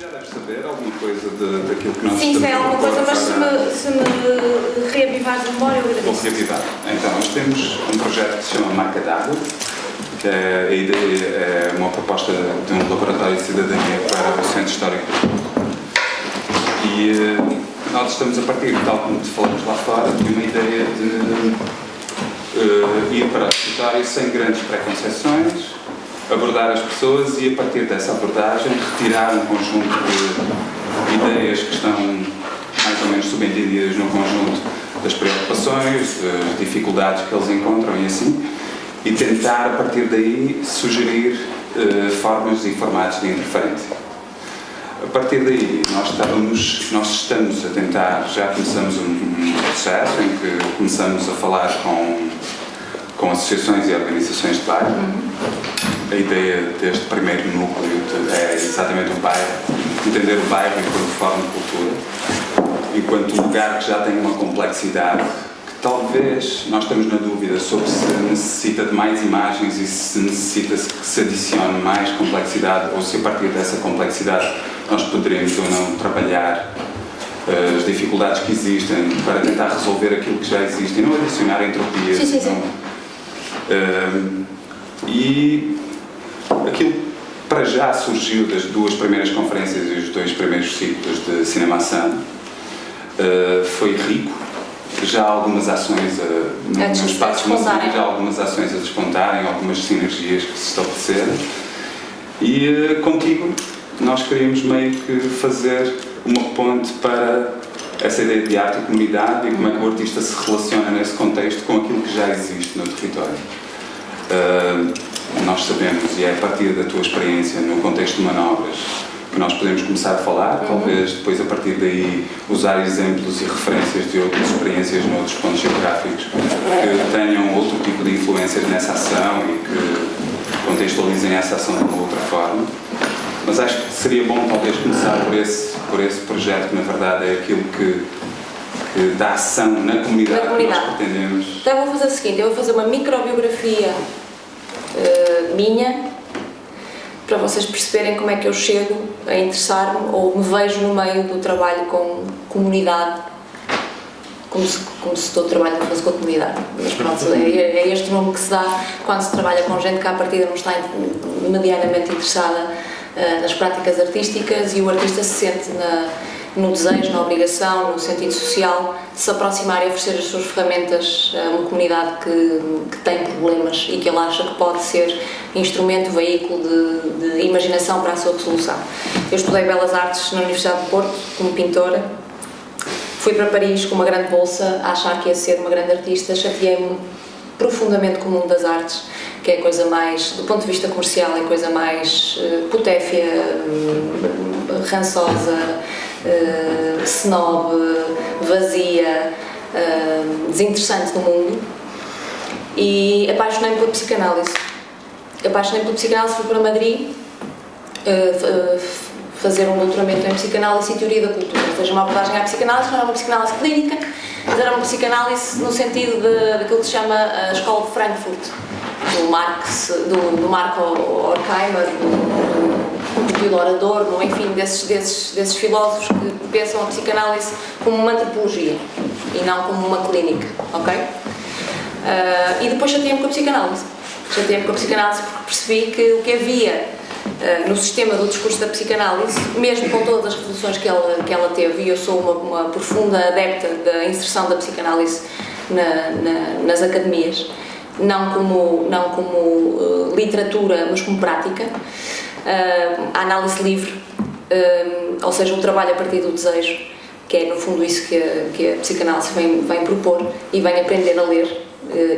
Já deves saber alguma coisa daquilo que nós Sim, estamos sei alguma coisa, mas agora. se me reavivares a memória, eu Vou agradeço. reavivar. Então, nós temos um projeto que se chama Marca d'Água, que a ideia é uma proposta de um laboratório de cidadania para o Centro Histórico. E nós estamos a partir, tal como te falamos lá fora, de uma ideia de ir para o território sem grandes preconceições, abordar as pessoas e, a partir dessa abordagem, retirar um conjunto de ideias que estão mais ou menos subentendidas no conjunto das preocupações, das dificuldades que eles encontram e assim, e tentar, a partir daí, sugerir formas e formatos de interferência. A partir daí, nós estamos a tentar, já começamos um processo em que começamos a falar com associações e organizações de bairro. A ideia deste primeiro núcleo é exatamente o bairro, entender o bairro enquanto forma de cultura, enquanto lugar que já tem uma complexidade, que talvez nós estamos na dúvida sobre se necessita de mais imagens e se necessita que se adicione mais complexidade, ou se a partir dessa complexidade nós poderemos ou não trabalhar as dificuldades que existem para tentar resolver aquilo que já existe e não adicionar entropias. Sim. E aquilo para já surgiu das duas primeiras conferências e os dois primeiros ciclos de cinemação, foi rico. Já há algumas ações no espaço masculino, já há algumas ações a despontarem, algumas sinergias que se estabeleceram. E contigo nós queríamos meio que fazer uma ponte para essa ideia de arte e comunidade e como é que o artista se relaciona nesse contexto com aquilo que já existe no território. Nós sabemos, e é a partir da tua experiência no contexto de manobras, que nós podemos começar a falar, talvez depois a partir daí usar exemplos e referências de outras experiências noutros pontos geográficos que tenham outro tipo de influências nessa ação e que contextualizem essa ação de uma outra forma. Mas acho que seria bom talvez começar por esse projeto que na verdade é aquilo que dá ação na comunidade que nós pretendemos. Então eu vou fazer o seguinte, eu vou fazer uma microbiografia minha, para vocês perceberem como é que eu chego a interessar-me ou me vejo no meio do trabalho com comunidade, como se estou trabalhando com a comunidade. Mas pronto, é este nome que se dá quando se trabalha com gente que à partida não está medianamente interessada nas práticas artísticas e o artista se sente no desejo, na obrigação, no sentido social, de se aproximar e oferecer as suas ferramentas a uma comunidade que tem problemas e que ele acha que pode ser instrumento, veículo de imaginação para a sua resolução. Eu estudei Belas Artes na Universidade de Porto como pintora, fui para Paris com uma grande bolsa a achar que ia ser uma grande artista, chateei-me profundamente com o mundo das artes, que é a coisa mais, do ponto de vista comercial, é a coisa mais putéfia, rançosa, snob, vazia, desinteressante do mundo, e apaixonei-me pela psicanálise. Fui para Madrid fazer um doutoramento em psicanálise e teoria da cultura, ou seja, uma abordagem à psicanálise, não era uma psicanálise clínica, mas era uma psicanálise no sentido daquilo que se chama a Escola de Frankfurt, do Marco Horkheimer, do Theodor Adorno, enfim, desses filósofos que pensam a psicanálise como uma antropologia e não como uma clínica, ok? E depois chateei-me com a psicanálise. Porque percebi que o que havia no sistema do discurso da psicanálise, mesmo com todas as revoluções que ela teve, e eu sou uma profunda adepta da inserção da psicanálise nas academias, não como literatura, mas como prática, a análise livre, ou seja, o trabalho a partir do desejo, que é no fundo isso que a psicanálise vem propor e vem aprender a ler.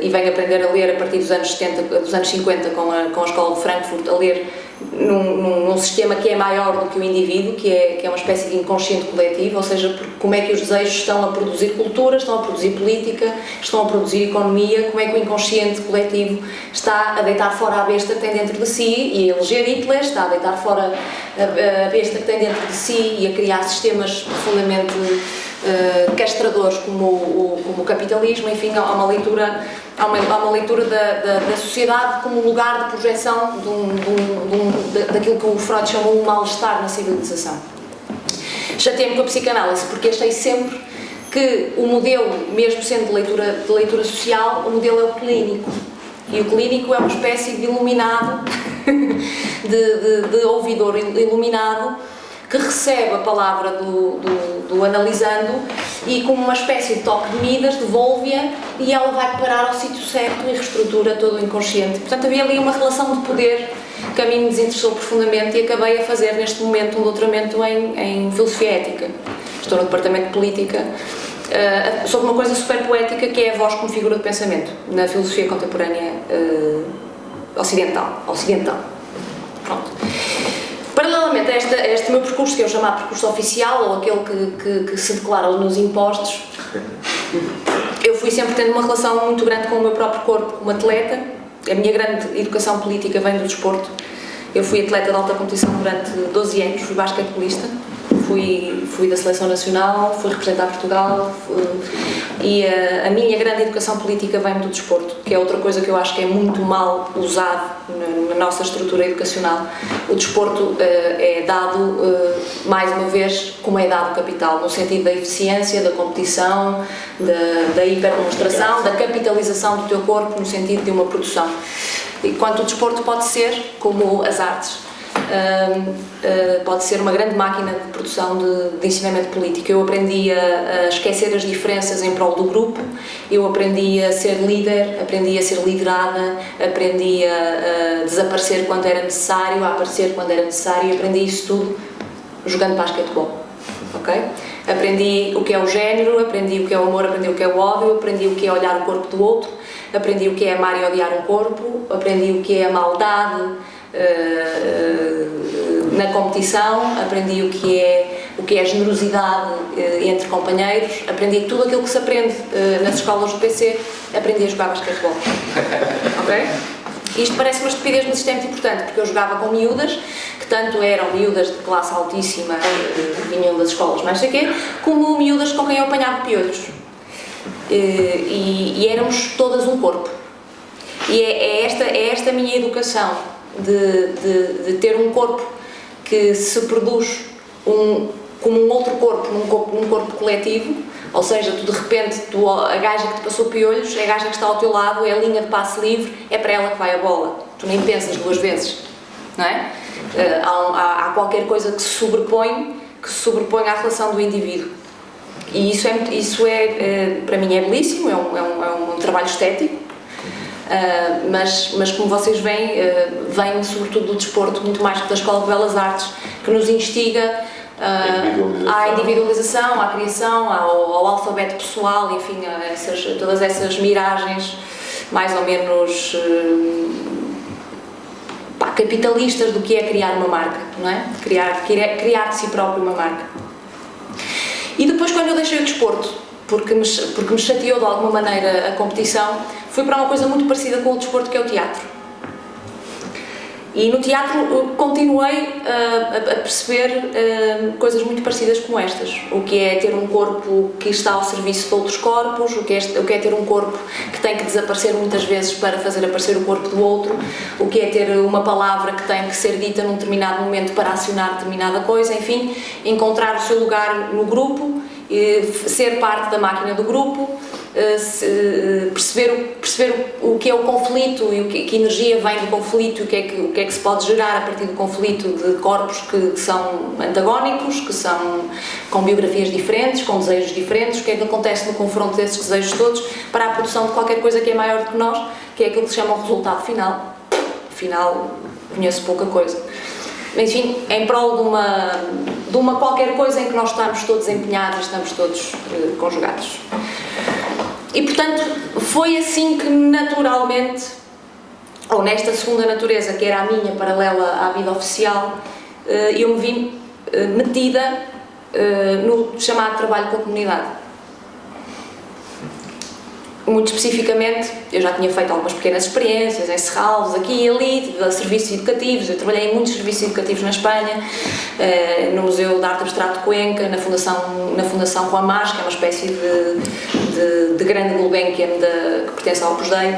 E vem aprender a ler a partir dos anos 70, dos anos 50 com a Escola de Frankfurt, a ler num sistema que é maior do que o indivíduo, que é uma espécie de inconsciente coletivo, ou seja, como é que os desejos estão a produzir cultura, estão a produzir política, estão a produzir economia, como é que o inconsciente coletivo está a deitar fora a besta que tem dentro de si e a eleger Hitler, está a deitar fora a besta que tem dentro de si e a criar sistemas profundamente castradores como o capitalismo. Enfim, há uma leitura da sociedade como lugar de projeção daquilo que o Freud chamou de mal-estar na civilização. chateei-me com a psicanálise, porque achei sempre que o modelo, mesmo sendo de leitura social, o modelo é o clínico. E o clínico é uma espécie de iluminado, de ouvidor iluminado, que recebe a palavra do analisando e, como uma espécie de toque de Midas, devolve-a e ela vai parar ao sítio certo e reestrutura todo o inconsciente. Portanto, havia ali uma relação de poder que a mim me desinteressou profundamente e acabei a fazer neste momento um doutoramento em filosofia ética. Estou no departamento de política, sobre uma coisa super poética que é a voz como figura de pensamento na filosofia contemporânea ocidental. Pronto. Paralelamente a este meu percurso, que eu chamo de percurso oficial, ou aquele que se declara nos impostos, eu fui sempre tendo uma relação muito grande com o meu próprio corpo como atleta. A minha grande educação política vem do desporto. Eu fui atleta de alta competição durante 12 anos, fui basquetebolista, fui da seleção nacional, fui representar Portugal, e a minha grande educação política vem do desporto, que é outra coisa que eu acho que é muito mal usado na nossa estrutura educacional. O desporto é dado, mais uma vez, como é dado o capital, no sentido da eficiência, da competição, da hiperdemonstração, da capitalização do teu corpo no sentido de uma produção. Enquanto o desporto pode ser, como as artes, pode ser uma grande máquina de produção de ensinamento político. Eu aprendi a esquecer as diferenças em prol do grupo, eu aprendi a ser líder, aprendi a ser liderada, aprendi a desaparecer quando era necessário, a aparecer quando era necessário, e aprendi isso tudo jogando basquetebol. Okay? Aprendi o que é o género, aprendi o que é o amor, aprendi o que é o ódio, aprendi o que é olhar o corpo do outro, aprendi o que é amar e odiar um corpo, aprendi o que é a maldade na competição, aprendi o que é a generosidade entre companheiros, aprendi tudo aquilo que se aprende nas escolas do PC, aprendi a jogar basquetebol. Ok? Isto parece uma estupidez, mas isto é muito importante, porque eu jogava com miúdas, que tanto eram miúdas de classe altíssima, que vinham das escolas mais sei quê, como miúdas com quem eu apanhava piolhos. E éramos todas um corpo. E é esta a minha educação, de ter um corpo que se produz como um outro corpo, num corpo coletivo. Ou seja, tu de repente, a gaja que te passou piolhos, é a gaja que está ao teu lado, é a linha de passe livre, é para ela que vai a bola. Tu nem pensas duas vezes, não é? Há qualquer coisa que se sobrepõe à relação do indivíduo. E isso é para mim é belíssimo, é um trabalho estético, mas como vocês veem, vem sobretudo do desporto, muito mais que da Escola de Belas Artes, que nos instiga à individualização, à criação, ao alfabeto pessoal, enfim, todas essas miragens mais ou menos capitalistas do que é criar uma marca, não é? Criar de si próprio uma marca. E depois, quando eu deixei o desporto, porque me chateou de alguma maneira a competição, fui para uma coisa muito parecida com o desporto, que é o teatro. E no teatro continuei a perceber coisas muito parecidas como estas. O que é ter um corpo que está ao serviço de outros corpos, o que é ter um corpo que tem que desaparecer muitas vezes para fazer aparecer o corpo do outro, o que é ter uma palavra que tem que ser dita num determinado momento para acionar determinada coisa, enfim, encontrar o seu lugar no grupo, ser parte da máquina do grupo, perceber o que é o conflito e que energia vem do conflito e o que é que se pode gerar a partir do conflito de corpos que são antagónicos, que são com biografias diferentes, com desejos diferentes, o que é que acontece no confronto desses desejos todos para a produção de qualquer coisa que é maior do que nós, que é aquilo que se chama o resultado final. Afinal, conheço pouca coisa. Enfim, em prol de uma qualquer coisa em que nós estamos todos empenhados e estamos todos conjugados. E, portanto, foi assim que naturalmente, ou nesta segunda natureza, que era a minha, paralela à vida oficial, eu me vi metida no chamado trabalho com a comunidade. Muito especificamente, eu já tinha feito algumas pequenas experiências em Serralves, aqui e ali, de serviços educativos. Eu trabalhei em muitos serviços educativos na Espanha, no Museu de Arte Abstrato de Cuenca, na Fundação Juan Mas, que é uma espécie de grande Gulbenkian que pertence ao Opus Dei.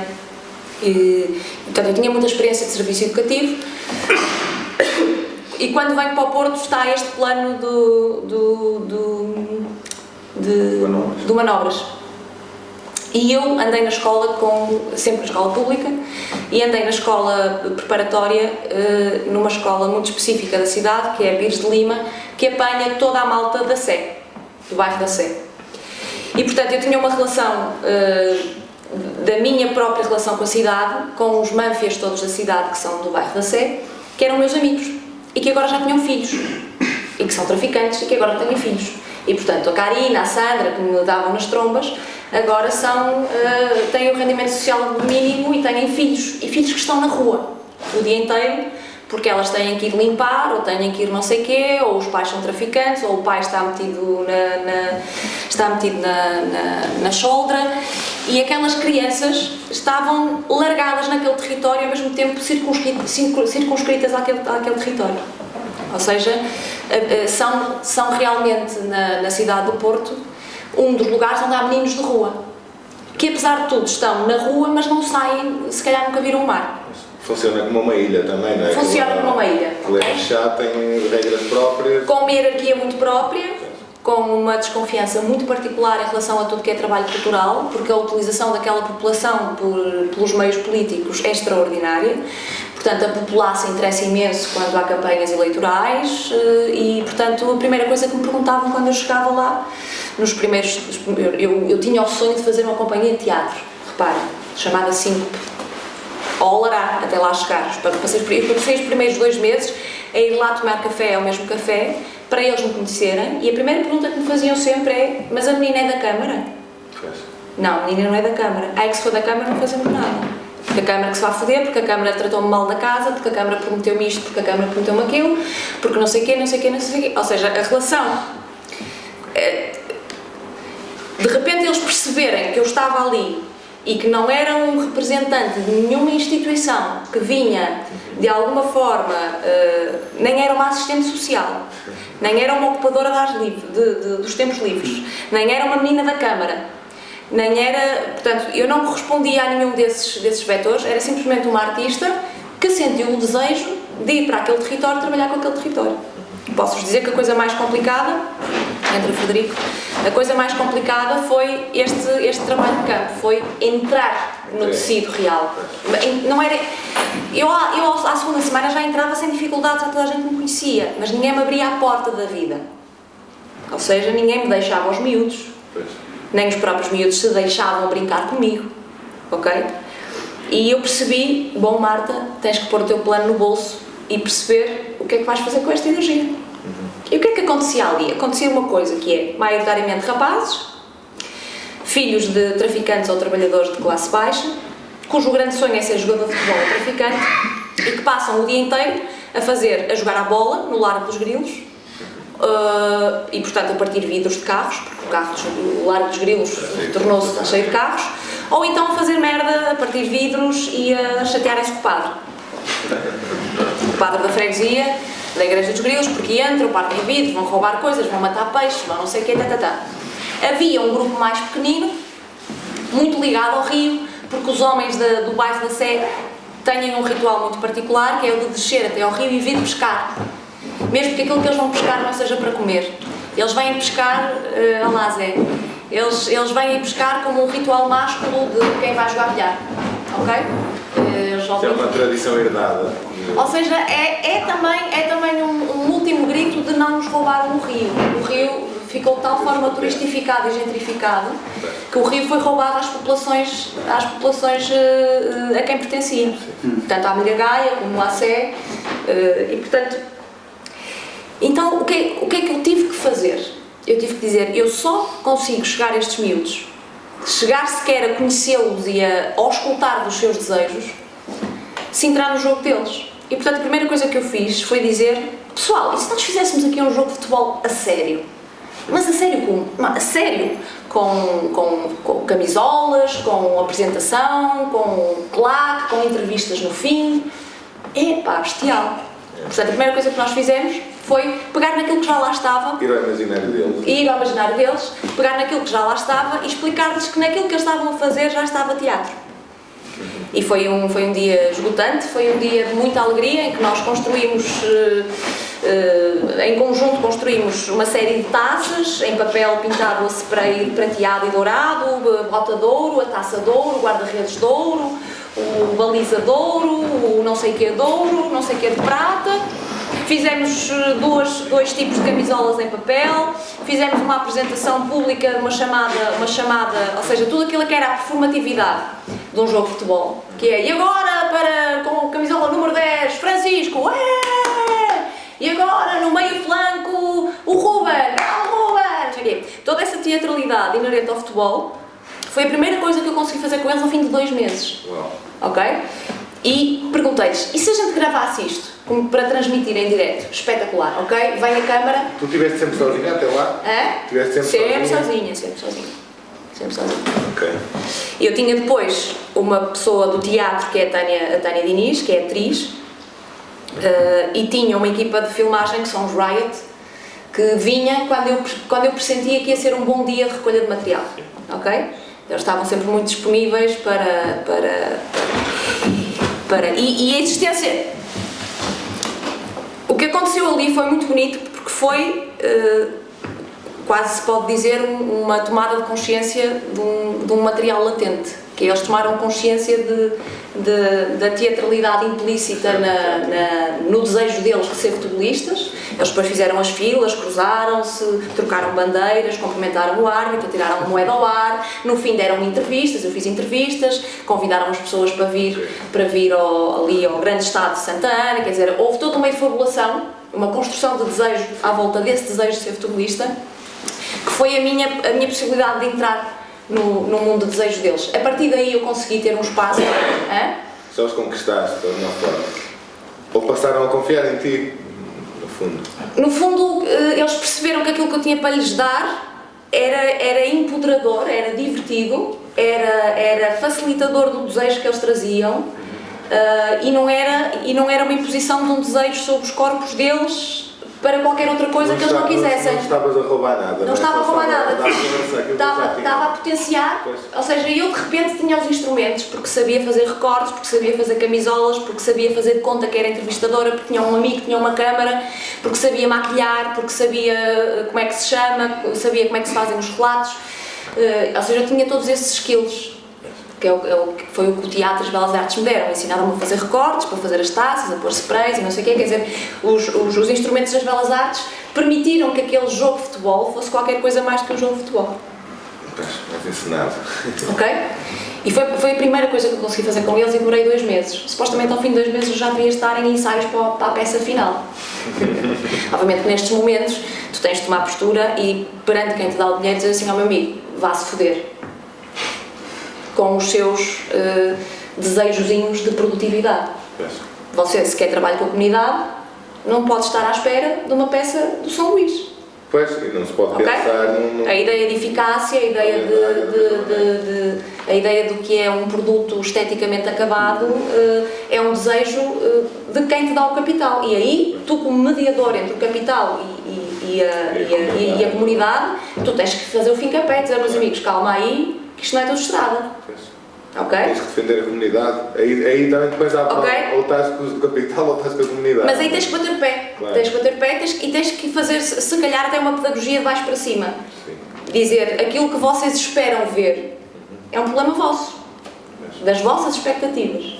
Portanto, eu tinha muita experiência de serviço educativo. E quando venho para o Porto está este plano de manobras. E eu andei na escola, sempre na escola pública, e andei na escola preparatória, numa escola muito específica da cidade, que é a Pires de Lima, que apanha toda a malta da Sé, do bairro da Sé. E portanto eu tinha uma relação, da minha própria relação com a cidade, com os manfias todos da cidade, que são do bairro da Sé, que eram meus amigos, e que agora já tinham filhos, e que são traficantes, e que agora têm filhos. E portanto a Karina, a Sandra, que me davam nas trombas, agora têm o rendimento social mínimo e têm filhos, e filhos que estão na rua o dia inteiro, porque elas têm que ir limpar, ou têm que ir não sei quê, ou os pais são traficantes, ou o pai está metido na choldra, e aquelas crianças estavam largadas naquele território e ao mesmo tempo circunscritas àquele território. Ou seja, são realmente na cidade do Porto um dos lugares onde há meninos de rua, que apesar de tudo estão na rua, mas não saem, se calhar nunca viram o mar. Funciona como uma ilha também, não é? Funciona como uma ilha. O chá tem regras próprias. Com uma hierarquia muito própria, com uma desconfiança muito particular em relação a tudo que é trabalho cultural, porque a utilização daquela população pelos meios políticos é extraordinária. Portanto, a população interessa imenso quando há campanhas eleitorais e, portanto, a primeira coisa que me perguntavam quando eu chegava lá, eu tinha o sonho de fazer uma companhia de teatro, reparem, chamada Síncope, ou Olará, até lá chegar. Eu passei os primeiros 2 meses a ir lá tomar café ao mesmo café, para eles me conhecerem, e a primeira pergunta que me faziam sempre é: mas a menina é da Câmara? Não, a menina não é da Câmara. É que se for da Câmara não fazemos nada. Porque a Câmara que se vai foder, porque a Câmara tratou-me mal da casa, porque a Câmara prometeu-me isto, porque a Câmara prometeu-me aquilo, porque não sei o quê, não sei o quê, não sei o quê. Ou seja, a relação... De repente eles perceberem que eu estava ali e que não era um representante de nenhuma instituição que vinha, de alguma forma, nem era uma assistente social, nem era uma ocupadora dos tempos livres, nem era uma menina da Câmara, nem era... Portanto, eu não correspondia a nenhum desses vetores, era simplesmente uma artista que sentiu o desejo de ir para aquele território, trabalhar com aquele território. Posso-vos dizer que a coisa mais complicada, entre o Frederico, a coisa mais complicada foi este trabalho de campo, foi entrar no tecido real. Não era... Eu à segunda semana já entrava sem dificuldades, já toda a gente me conhecia, mas ninguém me abria a porta da vida. Ou seja, ninguém me deixava aos miúdos, nem os próprios miúdos se deixavam brincar comigo, ok? E eu percebi: bom, Marta, tens que pôr o teu plano no bolso e perceber o que é que vais fazer com esta energia. E o que é que acontecia ali? Acontecia uma coisa que é, maioritariamente rapazes, filhos de traficantes ou trabalhadores de classe baixa, cujo grande sonho é ser jogador de futebol ou traficante, e que passam o dia inteiro a jogar à bola no Largo dos Grilos, e portanto a partir vidros de carros, porque o Largo dos Grilos tornou-se cheio de carros, ou então a fazer merda a partir de vidros e a chatearem-se com o padre da freguesia, da Igreja dos Grilos, porque entram, partem vidros, vão roubar coisas, vão matar peixes, vão não sei o quê, Havia um grupo mais pequenino, muito ligado ao rio, porque os homens do bairro da Sé têm um ritual muito particular, que é o de descer até ao rio e vir pescar. Mesmo que aquilo que eles vão pescar não seja para comer. Eles vêm pescar a Lazé. Eles vêm pescar como um ritual másculo de quem vai jogar bilhar. Ok? É uma tradição herdada. Ou seja, é também um último grito de não nos roubaram o rio. O rio ficou de tal forma turistificado e gentrificado que o rio foi roubado às populações a quem pertencia. Tanto à Milha Gaia como à Sé. E portanto... Então, o que é que eu tive que fazer? Eu tive que dizer: eu só consigo chegar a estes miúdos, chegar sequer a conhecê-los e a auscultar dos seus desejos, se entrar no jogo deles. E portanto a primeira coisa que eu fiz foi dizer: pessoal, e se nós fizéssemos aqui um jogo de futebol a sério? Mas a sério como? A sério, com camisolas, com apresentação, com claque, com entrevistas no fim. Epá, bestial. Portanto, a primeira coisa que nós fizemos foi pegar naquilo que já lá estava, ir ao imaginário deles, pegar naquilo que já lá estava e explicar-lhes que naquilo que eles estavam a fazer já estava teatro. E foi um dia esgotante, foi um dia de muita alegria em que nós construímos, em conjunto construímos uma série de taças em papel pintado a spray prateado e dourado, bota de ouro, a taça de ouro, o guarda-redes de ouro, o baliza de ouro, o não sei que de ouro, não sei que de prata. Fizemos dois tipos de camisolas em papel, fizemos uma apresentação pública, uma chamada, ou seja, tudo aquilo que era a performatividade de um jogo de futebol, que é, e agora com a camisola número 10, Francisco, e agora no meio flanco, o Ruben, não sei o quê. Toda essa teatralidade inerente ao futebol foi a primeira coisa que eu consegui fazer com eles ao fim de 2 meses. Uau. Ok? E perguntei-lhes, e se a gente gravasse isto, como para transmitir em direto? Espetacular, ok? Vem a câmara. Tu estiveste sempre sozinha até lá? Sempre sozinha. Ok. Eu tinha depois uma pessoa do teatro, que é a Tânia Diniz, que é atriz, e tinha uma equipa de filmagem, que são os Riot, que vinha quando eu pressentia que ia ser um bom dia de recolha de material, ok? Eles estavam sempre muito disponíveis e a existência... O que aconteceu ali foi muito bonito, porque foi, quase se pode dizer, uma tomada de consciência de um material latente, que eles tomaram consciência da teatralidade implícita no desejo deles de ser futebolistas. Eles depois fizeram as filas, cruzaram-se, trocaram bandeiras, cumprimentaram o árbitro, tiraram a moeda ao ar, no fim deram entrevistas, eu fiz entrevistas, convidaram as pessoas para vir ali ao grande estado de Santa Ana, quer dizer, houve toda uma efabulação, uma construção de desejo à volta desse desejo de ser futebolista, que foi a minha possibilidade de entrar no mundo de desejo deles. A partir daí eu consegui ter um espaço. Só os conquistaste, de alguma forma. Ou passaram a confiar em ti, no fundo. No fundo, eles perceberam que aquilo que eu tinha para lhes dar era empoderador, era divertido, era facilitador do desejo que eles traziam, e não era uma imposição de um desejo sobre os corpos deles para qualquer outra coisa que eles não quisessem. Não estavas a roubar nada. Não estava a roubar nada. Estava a potenciar, ou seja, eu de repente tinha os instrumentos, porque sabia fazer recortes, porque sabia fazer camisolas, porque sabia fazer de conta que era entrevistadora, porque tinha um amigo que tinha uma câmara, porque sabia maquilhar, porque sabia como é que se chama, sabia como é que se fazem os relatos, ou seja, eu tinha todos esses skills. Que foi o que o teatro e as belas artes me deram, ensinaram-me a fazer recortes, para fazer as taças, a pôr sprays e não sei o quê, quer dizer, os instrumentos das belas artes permitiram que aquele jogo de futebol fosse qualquer coisa mais do que um jogo de futebol. Mais ensinado. Ok? E foi a primeira coisa que eu consegui fazer com eles e demorei 2 meses. Supostamente ao fim de 2 meses eu já devia estar em ensaios para a peça final. Obviamente que nestes momentos tu tens de tomar postura e perante quem te dá o dinheiro dizer assim ao meu amigo, vá-se foder. Com os seus desejozinhos de produtividade. Você, se quer trabalho com a comunidade, não pode estar à espera de uma peça do São Luís. Pois, e não se pode pensar A ideia de eficácia, a ideia do que é um produto esteticamente acabado, é um desejo de quem te dá o capital. E aí, tu como mediador entre o capital e a comunidade, tu tens que fazer o fim capé, dizer, meus amigos, calma aí, que isto não é tudo estrada. Ok? Tens que defender a comunidade. Aí também depois há ou estás com o capital ou estás com a comunidade. Mas aí tens que bater o pé. Claro. Tens que bater o pé e tens que fazer, se calhar, até uma pedagogia de baixo para cima. Sim. Dizer, aquilo que vocês esperam ver é um problema vosso. Das vossas expectativas.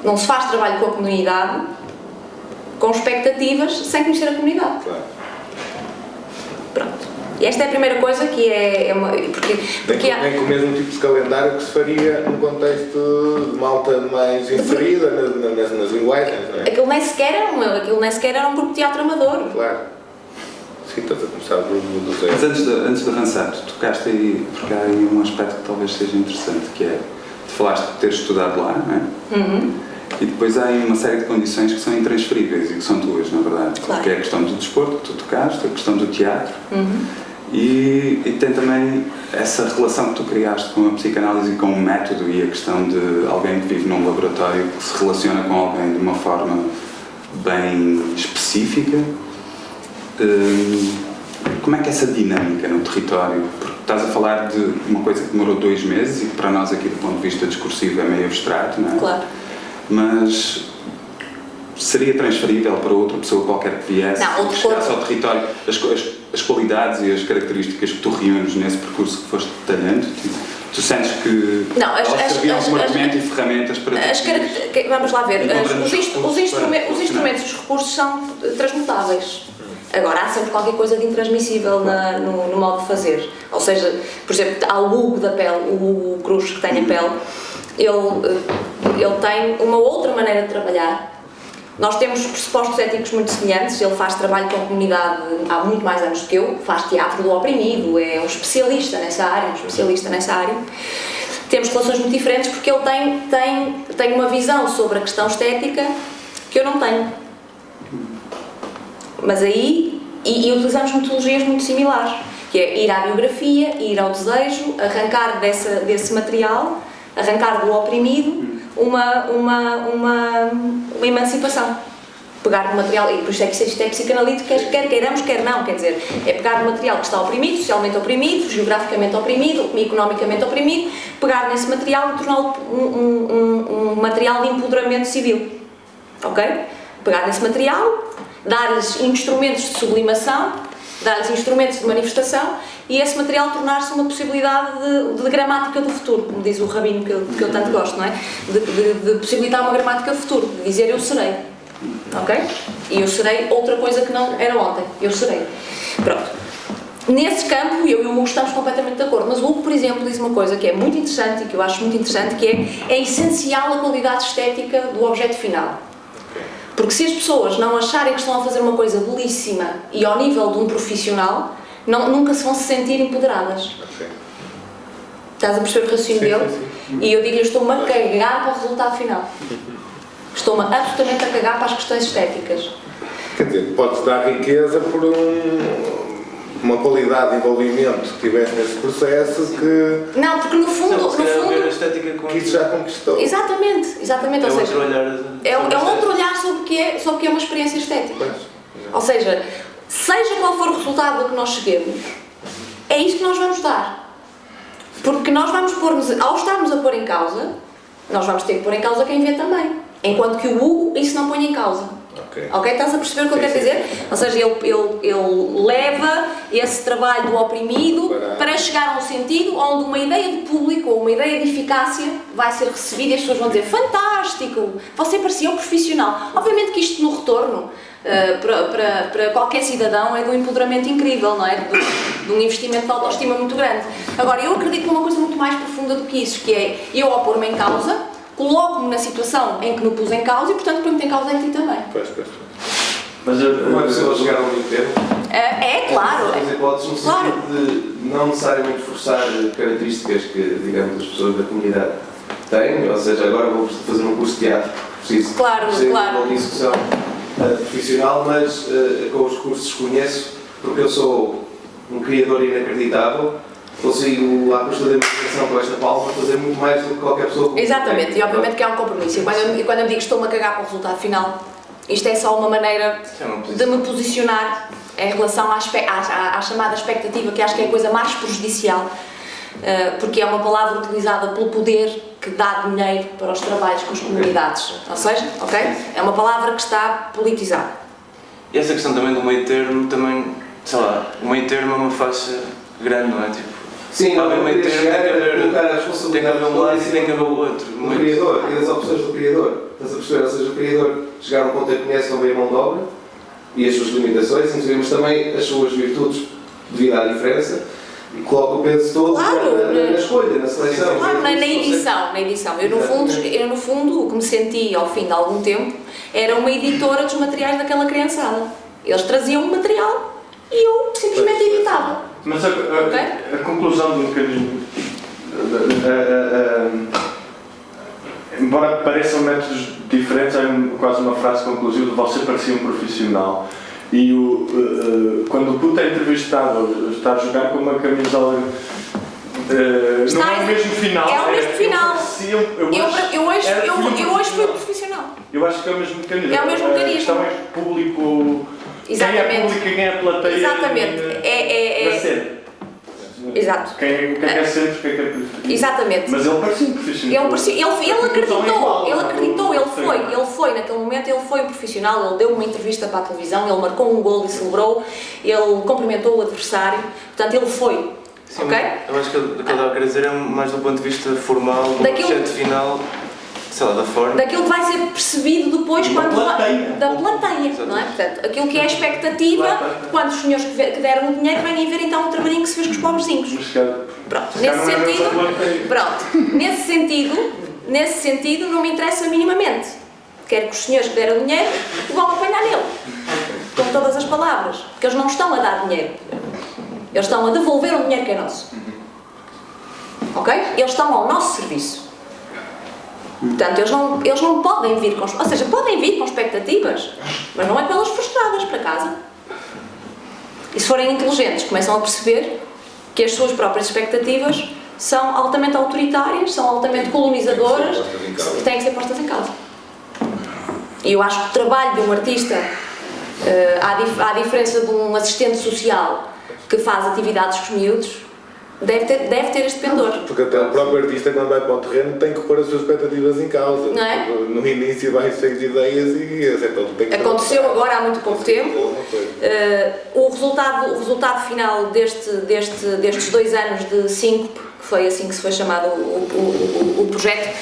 Não se faz trabalho com a comunidade com expectativas sem conhecer a comunidade. Claro. Pronto. E esta é a primeira coisa que Nem com o mesmo tipo de calendário que se faria num contexto de malta mais inserida nas linguagens, não é? Aquilo nem sequer era um grupo de teatro amador. Claro. Sim, estás a começar do zero. Mas antes de avançar, tocaste aí, porque há aí um aspecto que talvez seja interessante, que é, tu falaste de ter estudado lá, não é? Uhum. E depois há aí uma série de condições que são intransferíveis e que são tuas, na verdade. Claro. Que é a questão do desporto, que tu tocaste, a questão do teatro. Uhum. E tem também essa relação que tu criaste com a psicanálise e com o método e a questão de alguém que vive num laboratório que se relaciona com alguém de uma forma bem específica. como é que é essa dinâmica no território? Porque estás a falar de uma coisa que demorou 2 meses e que para nós aqui do ponto de vista discursivo é meio abstrato, não é? Claro. Mas seria transferível para outra pessoa qualquer que viesse, Não, que chegasse ao território, as qualidades e as características que tu reúnes nesse percurso que foste detalhando? Tu sentes que não, elas serviam como argumento e ferramentas para... Vamos lá ver, os instrumentos para e os recursos são transmutáveis. Agora, há sempre qualquer coisa de intransmissível no modo de fazer. Ou seja, por exemplo, há o Hugo da pele, o Hugo Cruz, que tem a pele, ele tem uma outra maneira de trabalhar. Nós temos pressupostos éticos muito semelhantes, ele faz trabalho com a comunidade há muito mais anos do que eu, faz teatro do oprimido, é um especialista nessa área, Temos relações muito diferentes porque ele tem uma visão sobre a questão estética que eu não tenho. Mas aí, e utilizamos metodologias muito similares, que é ir à biografia, ir ao desejo, arrancar desse material, arrancar do oprimido uma emancipação. Pegar no material, e por isso é que isto é psicanalítico, quer queiramos, quer não, quer dizer, é pegar no material que está oprimido, socialmente oprimido, geograficamente oprimido, economicamente oprimido, pegar nesse material e torná-lo um material de empoderamento civil. Ok? Pegar nesse material, dar-lhes instrumentos de sublimação, dar-lhes instrumentos de manifestação e esse material tornar-se uma possibilidade de gramática do futuro, como diz o rabino que eu tanto gosto, não é? De possibilitar uma gramática do futuro, de dizer eu serei. Ok? E eu serei outra coisa que não era ontem. Eu serei. Pronto. Nesse campo, eu e o Hugo estamos completamente de acordo, mas o Hugo, por exemplo, diz uma coisa que é muito interessante e que eu acho muito interessante, que é essencial a qualidade estética do objeto final. Porque se as pessoas não acharem que estão a fazer uma coisa belíssima e ao nível de um profissional, nunca se vão se sentir empoderadas. Okay. Estás a perceber o raciocínio dele? Sim. E eu digo-lhe, estou-me a cagar para o resultado final. Estou-me absolutamente a cagar para as questões estéticas. Quer dizer, podes dar riqueza por uma qualidade de envolvimento que tiveste nesse processo que... Não, porque no fundo a estética com que isso já conquistou. Exatamente. É ou seja, outro olhar. É um outro olhar sobre o que é uma experiência estética. Pois. Ou seja, seja qual for o resultado a que nós cheguemos, é isso que nós vamos dar. Porque nós vamos pôr-nos, ao estarmos a pôr em causa, nós vamos ter que pôr em causa quem vê também. Enquanto que o Hugo isso não põe em causa. Ok? Estás a perceber o que eu quero dizer? Ou seja, ele leva esse trabalho do oprimido para chegar a um sentido onde uma ideia de público ou uma ideia de eficácia vai ser recebida e as pessoas vão dizer fantástico, você parecia um profissional. Obviamente que isto no retorno para qualquer cidadão é de um empoderamento incrível, não é? De um investimento de autoestima muito grande. Agora, eu acredito numa coisa muito mais profunda do que isso, que é eu ao pôr-me em causa, coloco-me na situação em que me pus em causa e, portanto, põe-me em causa em ti também. Pois. Mas não é possível chegar a um meio termo? Claro. Fazer hipóteses no sentido de não necessariamente forçar características que, digamos, as pessoas da comunidade têm, ou seja, agora vou fazer um curso de teatro, preciso ter uma discussão profissional, mas com os cursos conheço, porque eu sou um criador inacreditável. Consigo, à custa da imaginação com esta palma, fazer muito mais do que qualquer pessoa. Exatamente, e obviamente que há um compromisso. E quando eu digo estou-me a cagar para o resultado final, isto é só uma maneira de me posicionar em relação à chamada expectativa, que acho que é a coisa mais prejudicial, porque é uma palavra utilizada pelo poder que dá dinheiro para os trabalhos com as comunidades. Ou seja, é uma palavra que está politizada. E essa questão também do meio termo, também, sei lá, o meio termo é uma faixa grande, não é? Tipo, sim, não é meio termo, tem que haver um lado e tem que haver o outro. O criador e das opções do criador. Estás a perceber? Ou seja, o criador chegar a um ponto em que conhece não bem a mão de obra e as suas limitações, mas também as suas virtudes devido à diferença e coloca o peso todo na escolha, na seleção. Claro, na edição. Eu, no fundo, o que me senti ao fim de algum tempo era uma editora dos materiais daquela criançada. Eles traziam o material e eu simplesmente editava. Mas a conclusão do mecanismo, embora pareçam métodos diferentes, é quase uma frase conclusiva de você parecia um profissional. E quando o puto é entrevistado, está a jogar com uma camisola, não é o mesmo final. É o mesmo final. Eu hoje fui profissional. Eu acho que é o mesmo mecanismo. É o mesmo mecanismo. A questão é público. Exatamente. Quem é público, quem é a plateia. Exatamente. Da cena. Exato. Quem é sempre, quem é perfeito. Exatamente. Mas ele parecia um profissional. Ele foi, naquele momento, ele foi um profissional, ele deu uma entrevista para a televisão, ele marcou um golo e celebrou, ele cumprimentou o adversário, portanto ele foi. Sim, ok? eu acho que o que ele estava a querer dizer é mais do ponto de vista formal, do projeto final, sei lá, da forma. Daquilo que vai ser percebido depois quando da plateia, não é? Portanto, aquilo que é a expectativa quando os senhores que deram o dinheiro vêm ver então o trabalhinho que se fez com os pobrezinhos. Pronto, nesse sentido não me interessa minimamente. Quero que os senhores que deram o dinheiro vão apanhar nele, com todas as palavras, porque eles não estão a dar dinheiro, eles estão a devolver um dinheiro que é nosso. Ok? Eles estão ao nosso serviço. Portanto, eles não podem vir com... Ou seja, podem vir com expectativas, mas não é com elas frustradas para casa. E se forem inteligentes, começam a perceber que as suas próprias expectativas são altamente autoritárias, são altamente colonizadoras e têm que ser postas em causa. E eu acho que o trabalho de um artista, à diferença de um assistente social que faz atividades com os miúdos, deve ter este pendor. Porque até o próprio artista, quando vai para o terreno, tem que pôr as suas expectativas em causa. Não é? No início vai cheio de ideias e tem que... Aconteceu agora há muito pouco tempo. O resultado final destes 2 anos de Síncope, que foi assim que se foi chamado o projeto,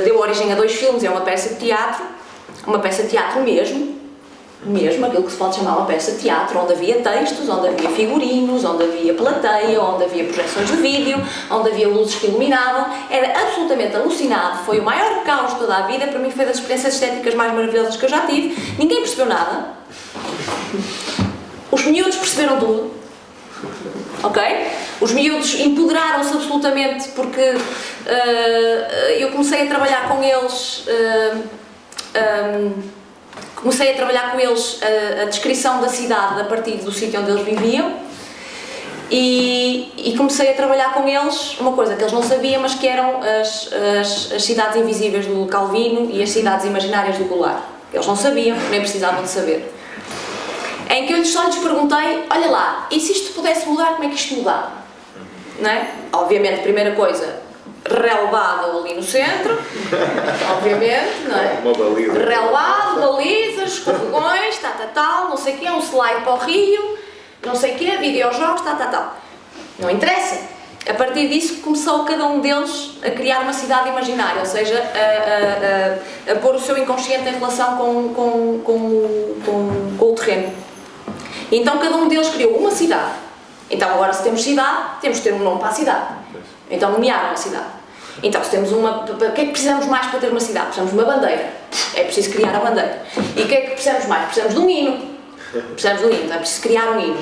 deu origem a 2 filmes. É uma peça de teatro mesmo, aquilo que se pode chamar uma peça de teatro, onde havia textos, onde havia figurinos, onde havia plateia, onde havia projeções de vídeo, onde havia luzes que iluminavam. Era absolutamente alucinado, foi o maior caos de toda a vida, para mim foi das experiências estéticas mais maravilhosas que eu já tive. Ninguém percebeu nada, os miúdos perceberam tudo, ok? Os miúdos empoderaram-se absolutamente, porque eu comecei a trabalhar com eles... a descrição da cidade a partir do sítio onde eles viviam e comecei a trabalhar com eles uma coisa que eles não sabiam, mas que eram as cidades invisíveis do Calvino e as cidades imaginárias do Goulart. Eles não sabiam, nem precisavam de saber. Em que eu só lhes perguntei, olha lá, e se isto pudesse mudar, como é que isto mudava? Não é? Obviamente, primeira coisa, relevado ali no centro, obviamente, não é? Uma baliza. Relevado, balizas, escorregões, tal, não sei o quê, um slide para o rio, não sei o quê, videojogos, tal. Não interessa. A partir disso começou cada um deles a criar uma cidade imaginária, ou seja, a pôr o seu inconsciente em relação com o terreno. Então cada um deles criou uma cidade. Então agora se temos cidade, temos de ter um nome para a cidade. Então nomearam a cidade. Então se temos uma... O que é que precisamos mais para ter uma cidade? Precisamos de uma bandeira. É preciso criar a bandeira. E o que é que precisamos mais? Precisamos de um hino. Então é preciso criar um hino.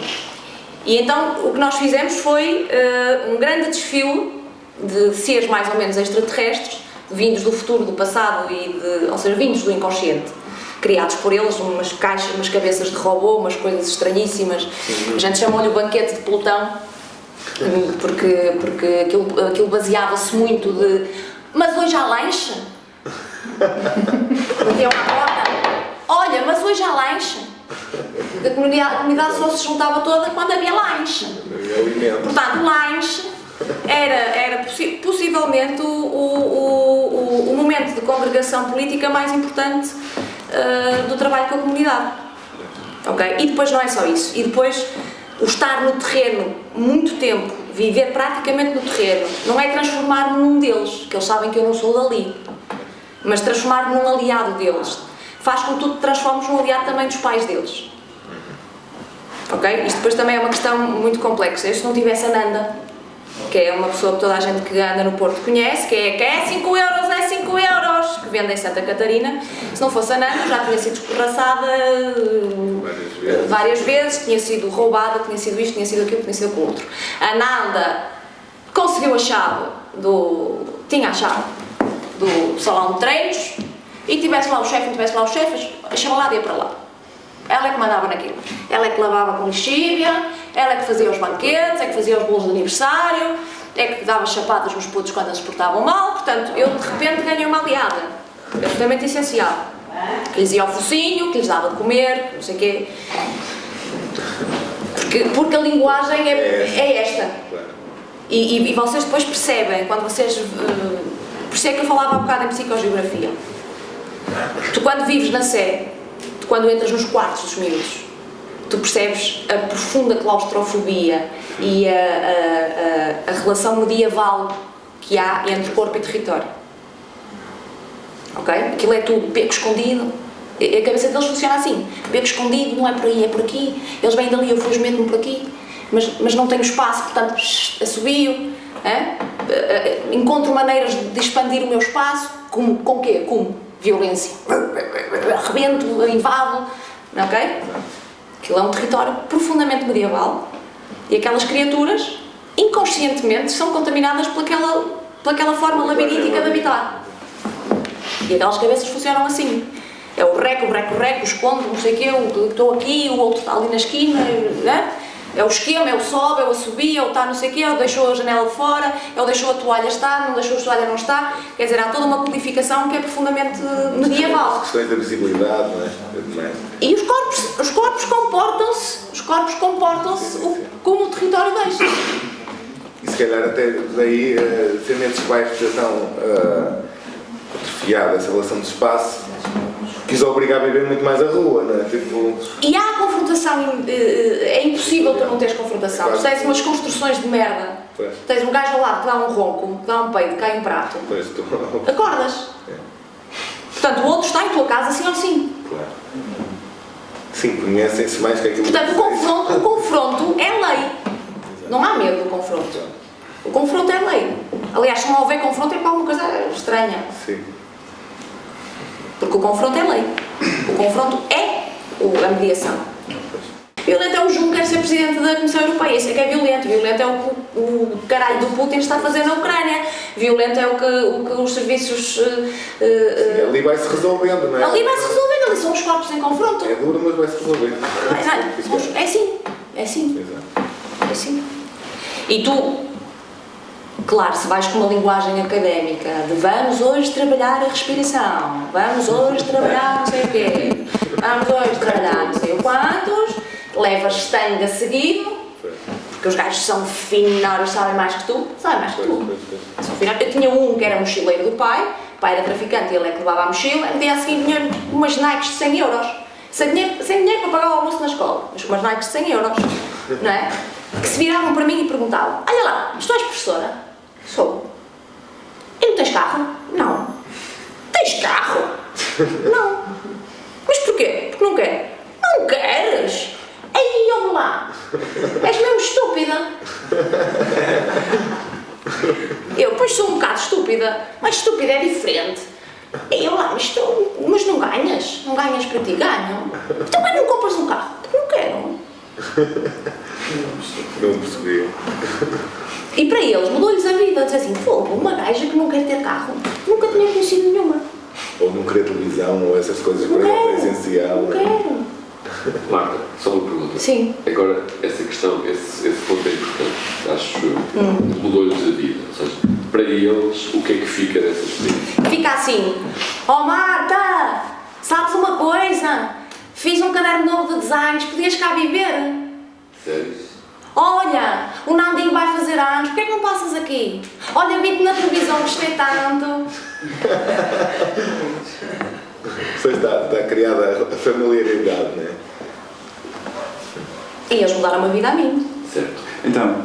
E então o que nós fizemos foi um grande desfile de seres mais ou menos extraterrestres, vindos do futuro, do passado, ou seja, vindos do inconsciente. Criados por eles, umas caixas, umas cabeças de robô, umas coisas estranhíssimas. A gente chamou-lhe o banquete de Plutão, porque aquilo baseava-se muito de... Mas hoje há lanche? Batiam à porta. Olha, mas hoje há lanche? A comunidade só se juntava toda quando havia lanche. Portanto, o lanche era possivelmente o momento de congregação política mais importante do trabalho com a comunidade. Okay? E depois não é só isso. E depois o estar no terreno muito tempo, viver praticamente no terreno, não é transformar-me num deles, que eles sabem que eu não sou dali, mas transformar-me num aliado deles. Faz com que tu te transformes num aliado também dos pais deles. Ok? Isto depois também é uma questão muito complexa. Eu, se não tivesse a Nanda, que é uma pessoa que toda a gente que anda no Porto conhece, que é 5 euros, é 5 euros, que vende em Santa Catarina. Se não fosse a Nanda, já tinha sido escorraçada várias vezes, tinha sido roubada, tinha sido isto, tinha sido aquilo, tinha sido aquilo outro. A Nanda conseguiu a chave tinha a chave do salão de treinos, e tivesse lá o chefe, não tivesse lá os chefes, a chavalada ia para lá. Ela é que mandava naquilo. Ela é que lavava com lixívia, ela é que fazia os banquetes, é que fazia os bolos de aniversário, é que dava chapadas nos putos quando eles se portavam mal. Portanto, eu de repente ganhei uma aliada, absolutamente essencial, que lhes ia ao focinho, que lhes dava de comer, não sei o quê. Porque a linguagem é esta. Claro. E vocês depois percebem, quando vocês... Por isso é que eu falava há bocado em psicogeografia. Tu quando vives na Sé, tu quando entras nos quartos dos miúdos, tu percebes a profunda claustrofobia e a relação medieval que há entre corpo e território. Ok? Aquilo é tudo beco escondido. A cabeça deles funciona assim. Beco escondido, não é por aí, é por aqui. Eles vêm dali, eu fujo mesmo por aqui. Mas não tenho espaço, portanto, assobio. Encontro maneiras de expandir o meu espaço. Com o quê? Com violência. Arrebento, invado. Ok? Aquilo é um território profundamente medieval. E aquelas criaturas, inconscientemente, são contaminadas pelaquela forma labiríntica de habitar. E aquelas cabeças funcionam assim. É o reco, o escondo, não sei o quê, eu estou aqui, o outro está ali na esquina, né? É o esquema, é o sobe, é o assobia, é o está não sei o quê, é o deixou a janela de fora, é o deixou a toalha estar, não deixou a toalha não estar. Quer dizer, há toda uma codificação que é profundamente medieval. As questões da visibilidade, não é? E os corpos comportam-se como o território deixa. E se calhar até daí, sendo esses baixos já estão atrofiados, essa relação de espaço, quis obrigar a viver muito mais a rua, não é? Tipo... E há confrontação, é impossível tu não teres confrontação. Tu tens umas construções de merda, tens um gajo ao lado que dá um ronco, que dá um peido, cai um prato, acordas. Portanto, o outro está em tua casa assim ou assim. Claro. Sim, conhecem-se mais que aquilo. Portanto, o confronto é lei. Não há medo do confronto. O confronto é lei. Aliás, se não houver confronto é para alguma coisa estranha. Sim. Porque o confronto é lei. O confronto é a mediação. Violento é o Juncker que quer ser presidente da Comissão Europeia. Isso é que é violento. Violento é o caralho do Putin está a fazer na Ucrânia. Violento é o que os serviços... Sim, ali vai-se resolvendo, não é? Ali vai-se resolvendo. Ali são os corpos em confronto. É duro, mas vai-se resolvendo. É assim. É assim. Exato. É assim. E tu... Claro, se vais com uma linguagem académica de vamos hoje trabalhar a respiração, vamos hoje trabalhar não sei o quê, vamos hoje trabalhar não sei o quantos, levas tango a seguido, porque os gajos são finários, sabem mais que tu, São finários. Eu tinha um que era mochileiro do pai, o pai era traficante e ele é que levava a mochila, e no dia a seguir vinha umas Nikes de 100 euros, sem dinheiro para pagar o almoço na escola, mas com umas Nikes de 100 euros, não é? Que se viravam para mim e perguntavam, olha lá, mas tu és professora? Sou. E não tens carro? Não. Tens carro? Não. Mas porquê? Porque não quero. Não queres? Ei, olha lá. És mesmo estúpida. Eu, pois sou um bocado estúpida. Mas estúpida é diferente. Ei, olha lá, mas não ganhas? Não ganhas para ti? Ganham. Então mas não compras um carro? Porque não quero. Não percebi. E para eles mudou-lhes a vida, dizer assim, fogo, uma gaja que não quer ter carro, nunca tinha conhecido nenhuma. Ou não querer televisão, ou essas coisas Não para quero, ele é essencial. não quero. Marta, só uma pergunta. Sim. Agora, essa questão, esse ponto é importante, acho que mudou-lhes a vida. Ou seja, para eles, o que é que fica dessa experiência? Fica assim, oh Marta, sabes uma coisa? Fiz um caderno novo de designs, podias cá viver? Sério? Olha, o Nandinho vai fazer anos, porquê é que não passas aqui? Olha, vi-te na televisão, gostei tanto. Está criada a familiaridade, não é? E eles mudaram a vida a mim. Certo. Então,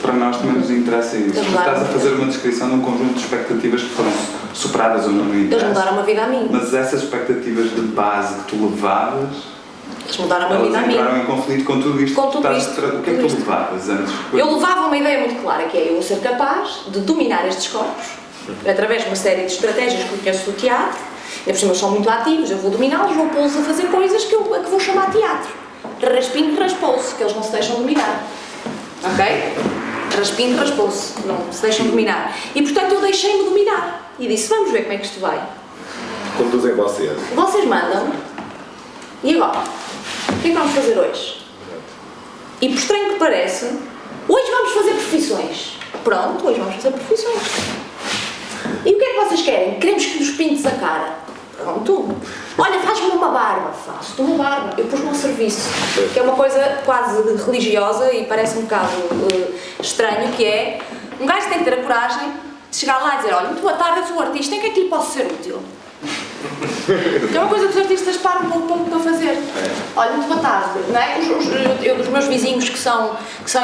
para nós também nos interessa isso. Tu estás a fazer uma descrição de um conjunto de expectativas que foram superadas ou não Eles interessa. mudaram a vida a mim. Mas essas expectativas de base que tu levavas, Eles mudaram a vida a elas mim. entraram em conflito com tudo isto. Com tudo isto, O que é que tu levavas antes? Eu levava uma ideia muito clara, que é eu ser capaz de dominar estes corpos, através de uma série de estratégias que eu conheço do teatro, e por cima eles são muito ativos, eu vou dominá-los, vou pô-los a fazer coisas que vou chamar teatro. Raspinho, raspou-se, que eles não se deixam dominar. Ok? Raspinho, raspou-se, não se deixam dominar. E portanto eu deixei-me dominar. E disse, vamos ver como é que isto vai. Conduzem vocês. Vocês mandam. E agora? O que é que vamos fazer hoje? E por estranho que pareça, hoje vamos fazer profissões. Pronto, hoje vamos fazer profissões. E o que é que vocês querem? Queremos que nos pintes a cara. como tu. Olha, faz-me uma barba. Faço-te uma barba. Eu pus-me ao serviço. Que é uma coisa quase religiosa e parece um bocado estranho, que é um gajo tem que ter a coragem de chegar lá e dizer, olha, muito boa tarde, eu sou artista, em que é que lhe posso ser útil? Que é uma coisa que os artistas param um pouco para fazer. Olha, muito boa tarde, não é? Os meus vizinhos que são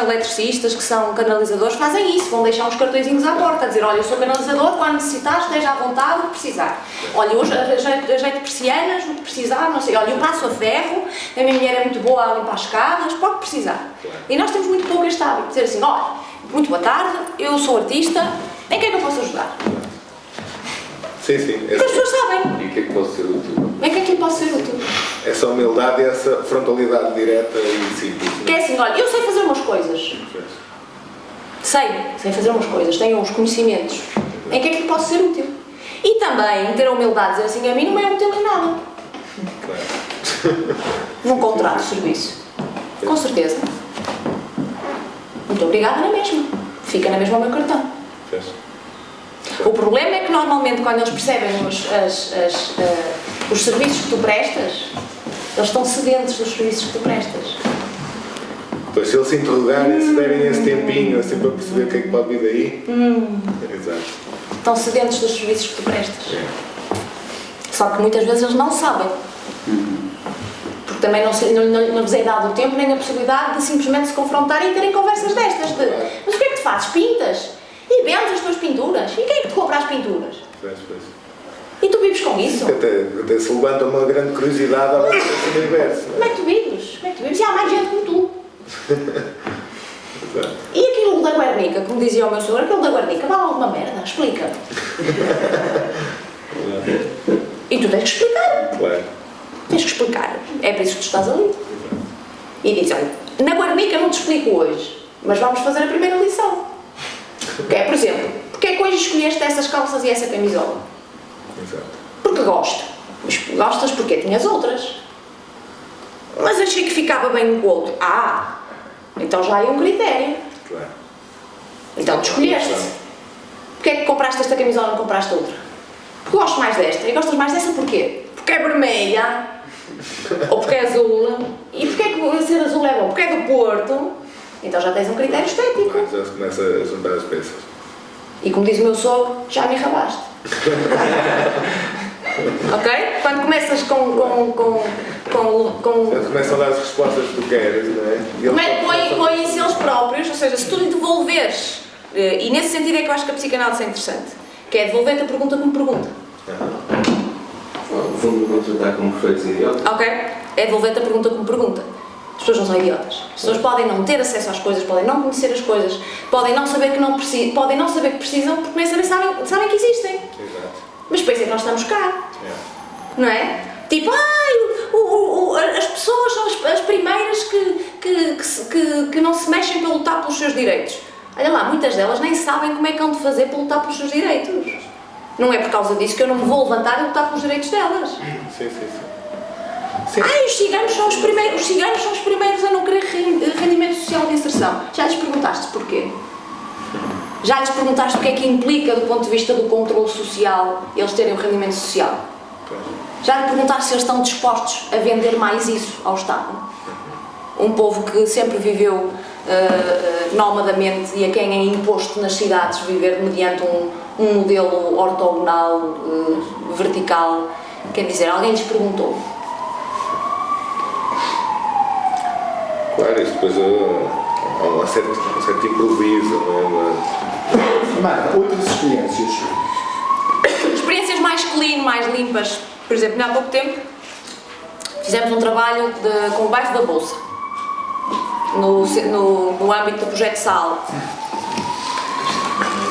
eletricistas, que são canalizadores, fazem isso, vão deixar uns cartõezinhos à porta, a dizer, olha, eu sou canalizador, quando necessitar, esteja à vontade, o que precisar. Olha, hoje ajeito persianas, o que precisar, não sei, olha, eu passo a ferro, a minha mulher é muito boa a limpar escadas, pode precisar. E nós temos muito pouco este hábito, dizer assim, olha, muito boa tarde, eu sou artista, em que é que eu posso ajudar? Sim, sim. Porque as pessoas sabem. E o que é que pode ser útil? Em que é que lhe pode ser útil? Essa humildade e essa frontalidade direta e simples. Que é assim, olha, eu sei fazer umas coisas. Sei fazer umas coisas, tenho uns conhecimentos. Em que é que lhe posso ser útil? E também ter a humildade de dizer assim, a mim não é útil em nada. Claro. Num contrato de serviço. Com certeza. Muito obrigada na mesma. Fica na mesma o meu cartão. O problema é que normalmente quando eles percebem os serviços que tu prestas, eles estão sedentos dos serviços que tu prestas. Pois se eles se interrogarem, se derem esse tempinho assim para perceber o que é que pode vir daí. Exato. Estão sedentos dos serviços que tu prestas. Só que muitas vezes eles não sabem. Porque também não vos é dado o tempo nem a possibilidade de simplesmente se confrontarem e terem conversas destas. Mas o que é que tu fazes? Pintas? E vendes as tuas pinturas? E quem é que te compra as pinturas? Pois. E tu vives com isso? Até se levanta uma grande curiosidade ao universo. Como é que tu vives? E há mais gente como tu. E aquilo da Guernica, como dizia o meu senhor, aquilo da Guernica vale alguma merda? Explica. E tu tens que explicar. Claro. Tens que explicar. É por isso que tu estás ali. E diz, olha, na Guernica não te explico hoje, mas vamos fazer a primeira lição. Que é, por exemplo, porque é que hoje escolheste essas calças e essa camisola? Exato. Porque gosto. Mas gostas porque tinhas outras. Mas achei que ficava bem com o outro. Então já é um critério. Claro. Então te escolheste. Porque é que compraste esta camisola e não compraste outra? Porque gosto mais desta. E gostas mais dessa porquê? Porque é vermelha. Ou porque é azul. E porque é que ser azul é bom? Porque é do Porto. Então já tens um critério estético. Já se começa a juntar as peças. E como diz o meu sogro, já me arrabaste. Ok? Quando começas Já começam a dar as respostas que tu queres, não é? põem-se eles próprios, ou seja, se tu lhe devolveres, e nesse sentido é que eu acho que a psicanálise é interessante, que é devolver-te a pergunta como pergunta. No fundo, vamos tratar como perfeitos idiotas. Ok? É devolver-te a pergunta como pergunta. As pessoas não são idiotas. As pessoas podem não ter acesso às coisas, podem não conhecer as coisas, podem não saber que não precisam, podem não saber que precisam porque nem sabem que existem. Exato. Mas pensem que nós estamos cá. Não é? Tipo, as pessoas são as primeiras que não se mexem para lutar pelos seus direitos. Olha lá, muitas delas nem sabem como é que hão de fazer para lutar pelos seus direitos. Não é por causa disso que eu não me vou levantar e lutar pelos direitos delas. Sim. Os ciganos são os primeiros a não querer rendimento social de inserção. Já lhes perguntaste porquê? Já lhes perguntaste o que é que implica do ponto de vista do controle social eles terem o rendimento social? Já lhe perguntaste se eles estão dispostos a vender mais isso ao Estado? Um povo que sempre viveu nómadamente e a quem é imposto nas cidades viver mediante um modelo ortogonal, vertical. Quer dizer, alguém lhes perguntou. Claro, isto depois há um certo improviso, não é? Marta, outras experiências? Experiências mais clean, mais limpas. Por exemplo, há pouco tempo fizemos um trabalho com o bairro da Bolsa, no âmbito do Projeto SAL.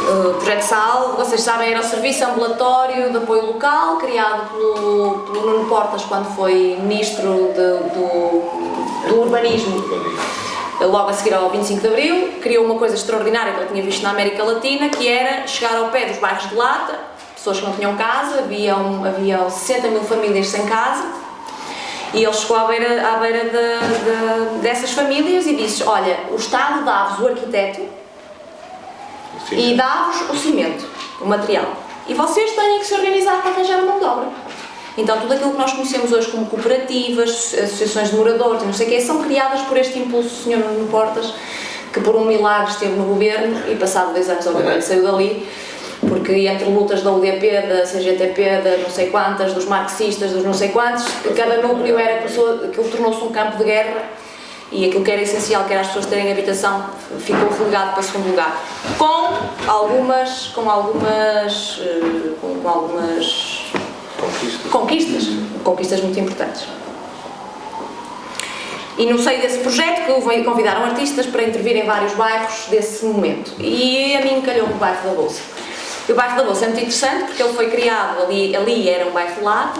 O Projeto SAL, vocês sabem, era o Serviço Ambulatório de Apoio Local, criado pelo Nuno Portas quando foi Ministro do Urbanismo, logo a seguir ao 25 de Abril. Criou uma coisa extraordinária que ele tinha visto na América Latina, que era chegar ao pé dos bairros de lata, pessoas que não tinham casa, havia 60 mil famílias sem casa, e ele chegou à beira dessas famílias e disse: olha, o Estado dá-vos o arquiteto e dá-vos o cimento, o material, e vocês têm que se organizar para arranjar a mão de obra. Então tudo aquilo que nós conhecemos hoje como cooperativas, associações de moradores, não sei o quê, são criadas por este impulso do Sr. Nuno Portas, que por um milagre esteve no governo e passado 2 anos obviamente saiu dali, porque entre lutas da UDP, da CGTP, da não sei quantas, dos marxistas, dos não sei quantos, cada núcleo era pessoa, aquilo tornou-se um campo de guerra e aquilo que era essencial, que era as pessoas terem habitação, ficou relegado para segundo lugar. Com algumas conquistas muito importantes. E no seio desse projeto que convidaram artistas para intervir em vários bairros desse momento. E a mim calhou o bairro da Bolsa. E o bairro da Bolsa é muito interessante porque ele foi criado, ali era um bairro de lado,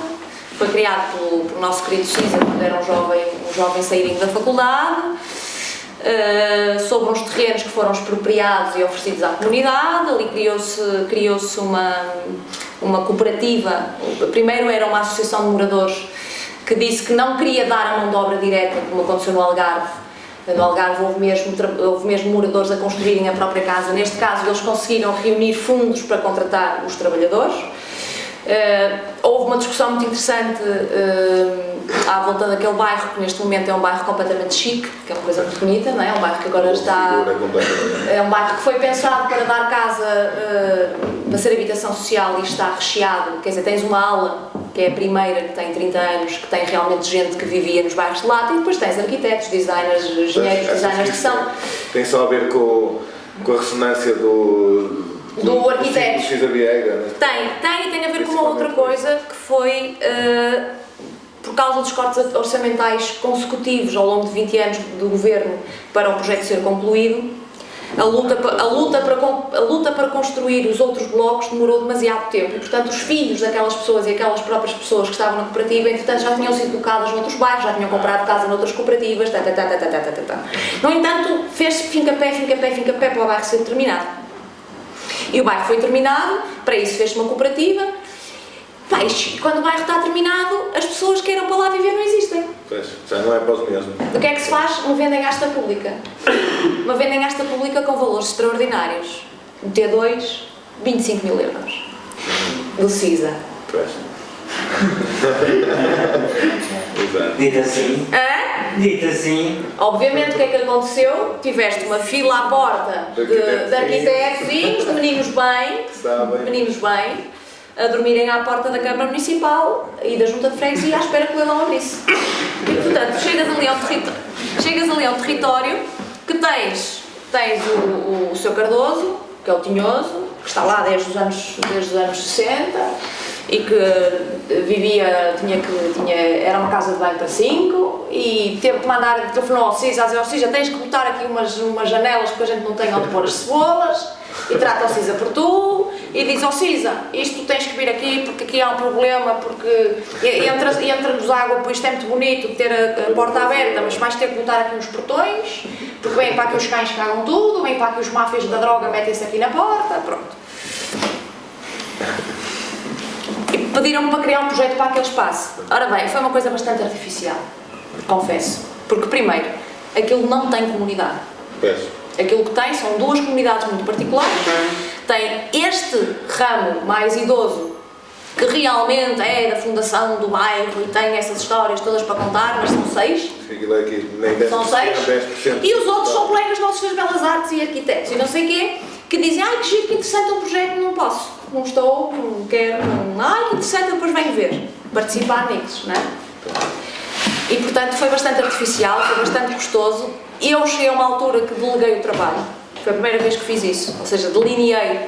foi criado pelo nosso querido Cisa quando era um jovem sairinho da faculdade, sobre uns terrenos que foram expropriados e oferecidos à comunidade. Ali criou-se uma cooperativa. Primeiro era uma associação de moradores que disse que não queria dar a mão de obra direta, como aconteceu no Algarve. No Algarve houve mesmo moradores a construírem a própria casa. Neste caso eles conseguiram reunir fundos para contratar os trabalhadores. Houve uma discussão muito interessante à volta daquele bairro, que neste momento é um bairro completamente chique, que é uma coisa muito bonita, não é? É um bairro que agora está... É um bairro que foi pensado para dar casa, para ser habitação social e está recheado, quer dizer, tens uma ala, que é a primeira, que tem 30 anos, que tem realmente gente que vivia nos bairros de lata, e depois tens arquitetos, designers, engenheiros, designers de som. Tem só a ver com a ressonância do arquiteto. Cisa Vieira, né? Tem a ver com uma outra coisa que foi, por causa dos cortes orçamentais consecutivos ao longo de 20 anos do governo para o projeto ser concluído, a luta para construir os outros blocos demorou demasiado tempo e, portanto, os filhos daquelas pessoas e aquelas próprias pessoas que estavam na cooperativa, entretanto, já tinham sido colocadas noutros bairros, já tinham comprado casa noutras cooperativas, No entanto, fez-se fim-capé para o bairro ser terminado. E o bairro foi terminado, para isso fez-se uma cooperativa. Quando o bairro está terminado, as pessoas que eram para lá viver não existem. Pois, já não é para os mesmos. O que é que se faz? Uma venda em asta pública. Uma venda em asta pública com valores extraordinários. O T2, 25 mil euros. Do CISA. Pois. Dito assim. Dito assim. Obviamente, o que é que aconteceu? Tiveste uma fila à porta de arquitetos, de meninos bem, a dormirem à porta da Câmara Municipal e da Junta de Freguesia à espera que o leilão abrisse. E, portanto, chegas ali ao território que tens o Sr. Cardoso, que é o Tinhoso, que está lá desde os anos 60 e que vivia, era uma casa de banho para 5 e teve que mandar, telefonou ao CISA a dizer ao CISA, tens que botar aqui umas janelas porque a gente não tem onde pôr as cebolas, e trata ao CISA por tu e diz ao CISA, isto tens que vir aqui porque aqui há um problema, porque entra-nos água, pois isto é muito bonito ter a porta aberta, mas vais ter que botar aqui uns portões, porque vêm para aqui os cães cagam tudo, vêm para aqui os máfias da droga, metem-se aqui na porta, pronto. E pediram-me para criar um projeto para aquele espaço. Ora bem, foi uma coisa bastante artificial, confesso, porque primeiro, aquilo não tem comunidade. Aquilo que tem são 2 comunidades muito particulares. Tem este ramo mais idoso, que realmente é da fundação do bairro e tem essas histórias todas para contar, mas são 6. São 6. E os outros são colegas nossos das Belas Artes e arquitetos e não sei o quê, que dizem, que giro, que interessante o projeto, não posso, não estou, não quero, que interessante, depois venho ver, participar nisso, não é? E portanto foi bastante artificial, foi bastante custoso. Eu cheguei a uma altura que deleguei o trabalho, foi a primeira vez que fiz isso, ou seja, delineei,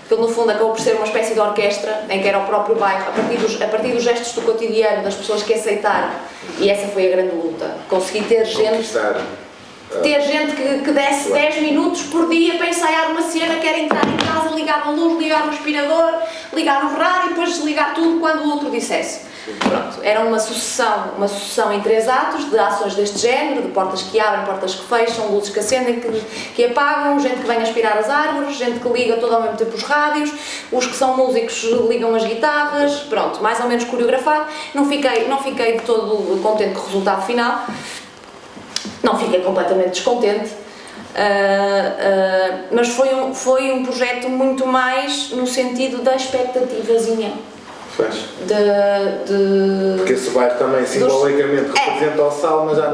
porque no fundo acabou por ser uma espécie de orquestra, em que era o próprio bairro, a partir dos gestos do cotidiano, das pessoas que aceitaram, e essa foi a grande luta, consegui ter gente que desse 10 minutos por dia para ensaiar uma cena, que era entrar em casa, ligar a luz, ligar o aspirador, ligar o rádio e depois desligar tudo quando o outro dissesse. Pronto, era uma sucessão em 3 atos de ações deste género, de portas que abrem, portas que fecham, luzes que acendem, que apagam, gente que vem aspirar as árvores, gente que liga todo ao mesmo tempo os rádios, os que são músicos ligam as guitarras, pronto, mais ou menos coreografado. Não fiquei de todo contente com o resultado final, não fiquei completamente descontente, mas foi um projeto muito mais no sentido da expectativazinha. Porque esse bairro também simbolicamente representa o sal, mas já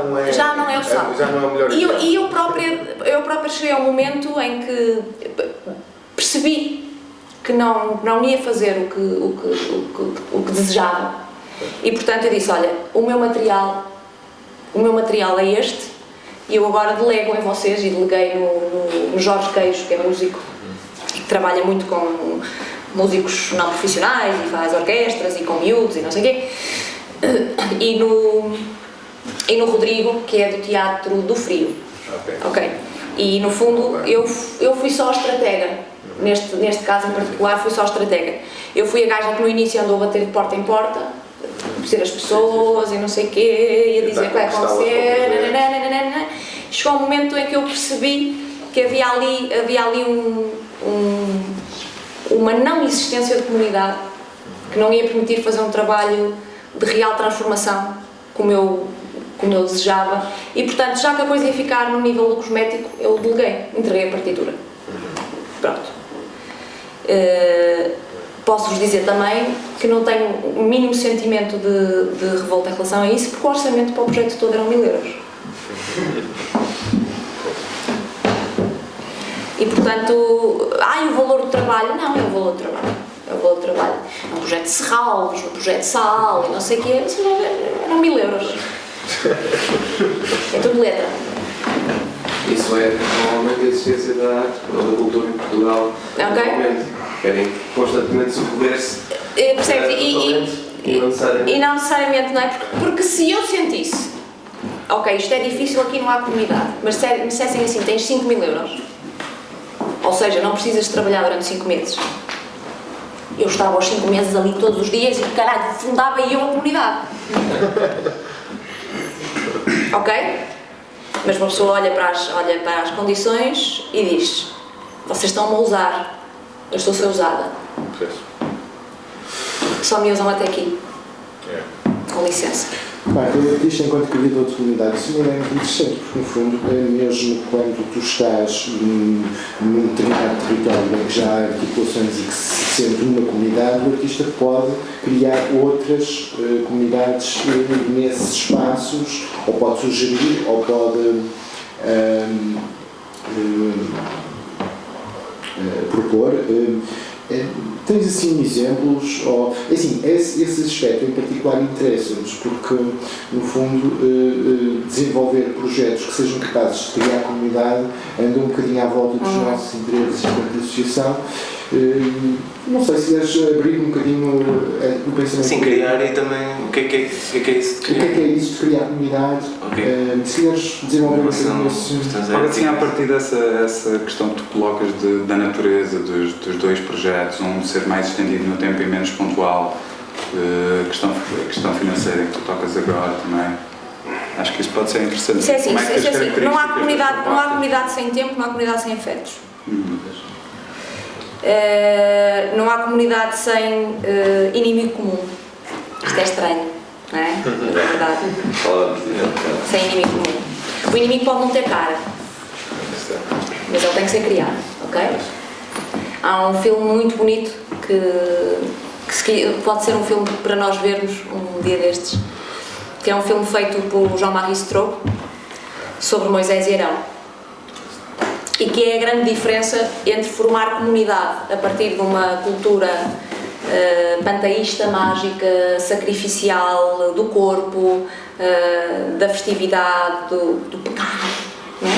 não é o sal. Já não é o melhor. E eu própria cheguei a um momento em que percebi que não ia fazer o que desejava. E portanto eu disse, olha, o meu material é este, e eu agora delego em vocês, e deleguei no Jorge Queijo, que é músico, que trabalha muito com músicos não profissionais e faz orquestras e com miúdos e não sei o quê, e no Rodrigo, que é do Teatro do Frio. Ok. E no fundo eu fui só a estratega, neste caso em particular fui só a estratega. Eu fui a gaja que no início andou a bater de porta em porta, conhecer as pessoas e não sei o quê, e a dizer o que vai acontecer, nananana. Chegou um momento em que eu percebi que havia ali uma não existência de comunidade, que não ia permitir fazer um trabalho de real transformação como eu desejava, e portanto, já que a coisa ia ficar no nível do cosmético, eu deleguei, entreguei a partitura. Pronto. Posso-vos dizer também que não tenho o mínimo sentimento de revolta em relação a isso, porque o orçamento para o projeto todo eram 1000 euros. E portanto, o valor do trabalho, não é o valor do trabalho. É o valor do trabalho. É um projeto de serralvos, um projeto de sal, e não sei o quê, eram 1000 euros. É tudo letra. Isso é normalmente a existência da arte ou da cultura em Portugal. Normalmente querem constantemente socorrer-se. Percebes? E não necessariamente, não é? Porque se eu sentisse, ok, isto é difícil, aqui não há comunidade, mas se me dissessem assim, tens 5000 euros, ou seja, não precisas de trabalhar durante 5 meses. Eu estava aos 5 meses ali todos os dias e, caralho, fundava eu a comunidade. Ok? Mas uma pessoa olha para as condições e diz, vocês estão-me a usar, eu estou a ser usada. Só me usam até aqui. Com licença. O artista enquanto criador de comunidade, isso é muito interessante, porque no fundo é mesmo quando tu estás num determinado território em que já há articulações e que se sente uma comunidade, o artista pode criar outras comunidades nesses espaços, ou pode sugerir, ou pode propor. Tens assim exemplos, ou assim, esse aspecto em particular interessa-nos, porque no fundo desenvolver projetos que sejam capazes de criar comunidade anda um bocadinho à volta dos nossos interesses enquanto associação. Não sei se queres abrir um bocadinho o pensamento. Sim, criar e também o que é isso de criar? O que é isso de criar comunidade? Okay. Se queres desenvolver um bocadinho esse... Ora, assim, a partir dessa questão que tu colocas da natureza dos dois projetos, um ser mais estendido no tempo e menos pontual, a questão financeira que tu tocas agora também, acho que isso pode ser interessante. Isso é assim, não há comunidade sem tempo, não há comunidade sem afetos. Não há comunidade sem inimigo comum. Isto é estranho, não é? É verdade. Sem inimigo comum. O inimigo pode não ter cara, mas ele tem que ser criado, ok? Há um filme muito bonito que pode ser um filme para nós vermos um dia destes, que é um filme feito por Jean-Marie Stroh sobre Moisés e Arão. E que é a grande diferença entre formar comunidade a partir de uma cultura panteísta, mágica, sacrificial, do corpo, da festividade, do pecado, não é?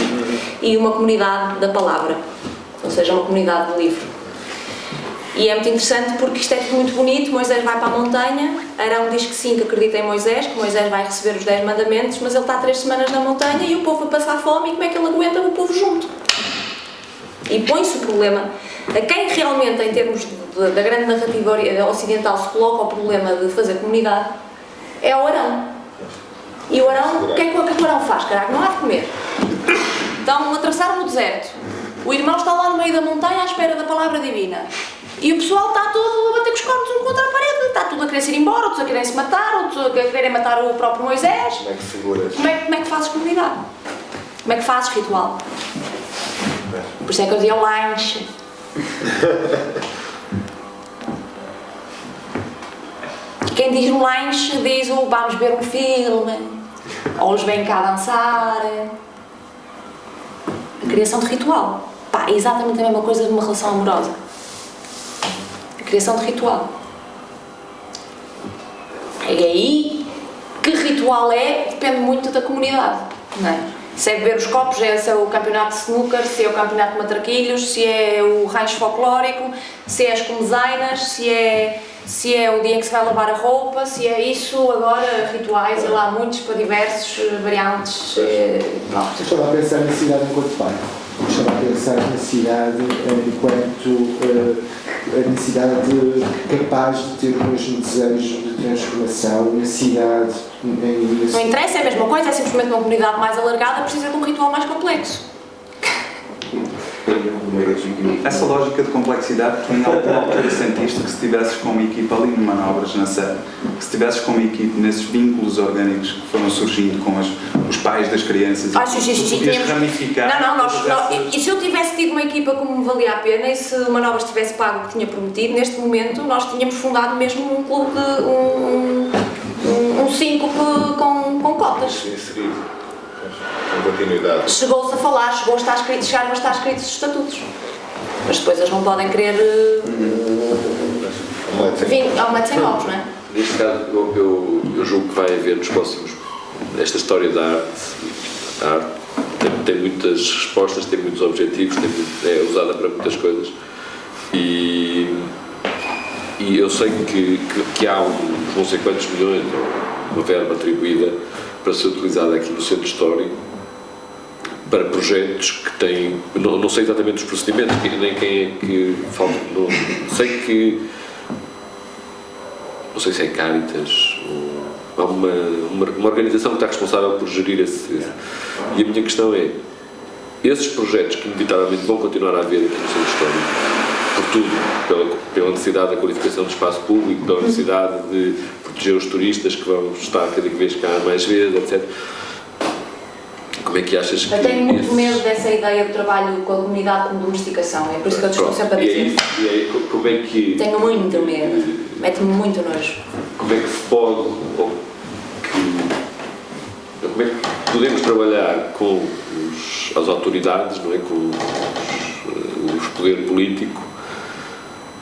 E uma comunidade da palavra, ou seja, uma comunidade do livro. E é muito interessante porque isto é tudo muito bonito. Moisés vai para a montanha, Arão diz que sim, que acredita em Moisés, que Moisés vai receber os 10 mandamentos, mas ele está 3 semanas na montanha e o povo a passar fome, e como é que ele aguenta o povo junto? E põe-se o problema a quem realmente, em termos da grande narrativa ocidental, se coloca o problema de fazer comunidade, é o Arão. E o Arão, o que é que o Arão faz? Caraca, não há de comer. Então atravessaram o deserto, o irmão está lá no meio da montanha à espera da palavra divina, e o pessoal está todo a bater com os cornos um contra a parede, está tudo a querer se ir embora, outros a querem se matar, outros a quererem matar o próprio Moisés. Como é que seguras? Como é que fazes comunidade? Como é que fazes ritual? Por isso é que eu dizia o lanche. Quem diz um lanche diz o vamos ver um filme, ou eles vêm cá dançar. A criação de ritual. Pá, é exatamente a mesma coisa de uma relação amorosa. A criação de ritual. E aí, que ritual é, depende muito da comunidade, não é? Se é beber os copos, se é o campeonato de snooker, se é o campeonato de matraquilhos, se é o rancho folclórico, se é as comezainas, se é o dia em que se vai lavar a roupa, se é isso, agora rituais, há lá muitos para diversos variantes. Estava a pensar na cidade enquanto pai. Estava a pensar na cidade enquanto a necessidade capaz de ter o mesmo desejo de transformação na cidade. Não interessa, é a mesma coisa, é simplesmente uma comunidade mais alargada, precisa de um ritual mais complexo. Essa lógica de complexidade, tu em alguma altura sentiste que se estivesses com uma equipa ali no Manobras, na sede, que se estivesses com uma equipe nesses vínculos orgânicos que foram surgindo com os pais das crianças, tu podias ramificar... Não, e se eu tivesse tido uma equipa como me valia a pena e se o Manobras tivesse pago o que tinha prometido, neste momento nós tínhamos fundado mesmo um clube de um síncope com cotas. Continuidade. Chegou-se a falar, chegaram a estar escritos os estatutos. Mas depois eles não podem querer omelete sem ovos, não é? Neste caso, eu julgo que vai haver nos próximos. Esta história da arte tem muitas respostas, tem muitos objetivos, é usada para muitas coisas. E eu sei que há uns não sei quantos milhões, uma verba atribuída para ser utilizada aqui no centro histórico para projetos que têm, não sei exatamente os procedimentos, nem quem é que falta, não sei se é Caritas, ou há uma organização que está responsável por gerir esse. E a minha questão é, esses projetos que inevitavelmente vão continuar a haver aqui no centro histórico, por tudo, pela necessidade da qualificação do espaço público, pela necessidade de proteger os turistas que vão estar cada vez cá mais vezes, etc. Como é que achas que... Eu tenho muito medo dessa ideia do trabalho com a comunidade como domesticação, é por isso que eu estou sempre a dizer. E aí, como é que... Tenho muito medo, mete-me muito nojo. Como é que se pode, como é que podemos trabalhar com as autoridades, não é? Com os poder político,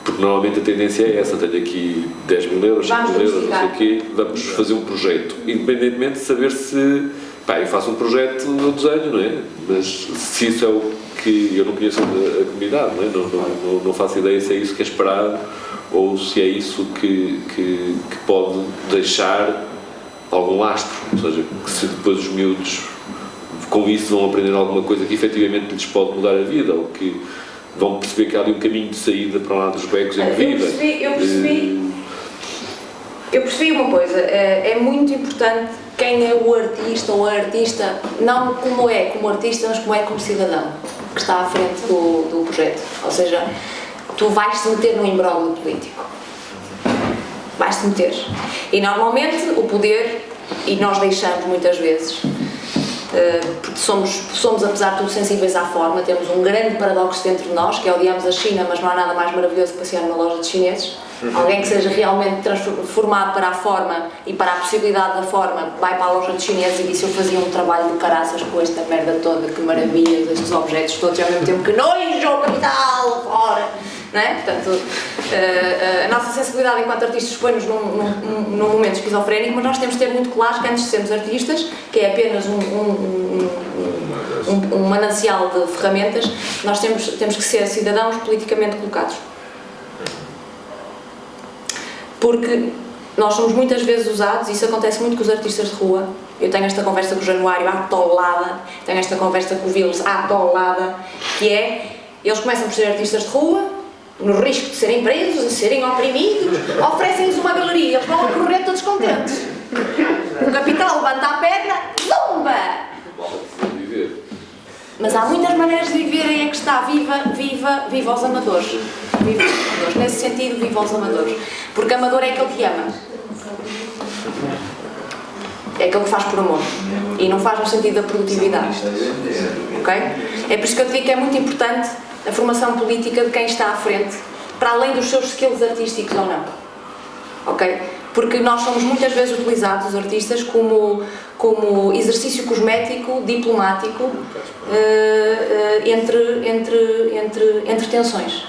porque normalmente a tendência é essa, tenho aqui 10 mil euros, 5 mil euros, não sei o quê, vamos fazer um projeto, independentemente de saber se, eu faço um projeto, eu desenho, não é? Mas se isso é o que, eu não conheço a comunidade, não é? Não faço ideia se é isso que é esperado, ou se é isso que pode deixar algum lastro, ou seja, que se depois os miúdos com isso vão aprender alguma coisa que efetivamente lhes pode mudar a vida, ou que vão perceber que há ali um caminho de saída para lá dos becos em que vivem. Eu percebi uma coisa, é muito importante quem é o artista ou a artista, não como artista, mas como é como cidadão, que está à frente do projeto. Ou seja, tu vais-te meter no imbróglio político. Vais-te meter. E normalmente o poder, e nós deixamos muitas vezes, porque somos apesar de tudo sensíveis à forma, temos um grande paradoxo dentro de nós, que é odiamos a China, mas não há nada mais maravilhoso que passear numa loja de chineses. Alguém que seja realmente transformado para a forma e para a possibilidade da forma, vai para a loja de chineses e diz: eu fazia um trabalho de caraças com esta merda toda, que maravilha, estes objetos todos, ao mesmo tempo que nojo, capital, fora! Não é? Portanto, a nossa sensibilidade enquanto artistas põe-nos num momento esquizofrénico, mas nós temos de ter muito claro que antes de sermos artistas, que é apenas um manancial de ferramentas, nós temos que ser cidadãos politicamente colocados. Porque nós somos muitas vezes usados, e isso acontece muito com os artistas de rua. Eu tenho esta conversa com o Januário à tolada, tenho esta conversa com o Vilos à tolada, que é, eles começam por ser artistas de rua, no risco de serem presos, de serem oprimidos, oferecem-lhes uma galeria, eles vão a correr todos contentes. O capital levanta a perna, zumba! Mas há muitas maneiras de viver, aí é que está, viva os amadores. Viva os amadores. Nesse sentido, viva os amadores. Porque amador é aquele que ama. É aquele que faz por amor. E não faz no sentido da produtividade. Ok? É por isso que eu te digo que é muito importante a formação política de quem está à frente, para além dos seus skills artísticos ou não. Ok? Porque nós somos muitas vezes utilizados, os artistas, como exercício cosmético, diplomático, entre tensões.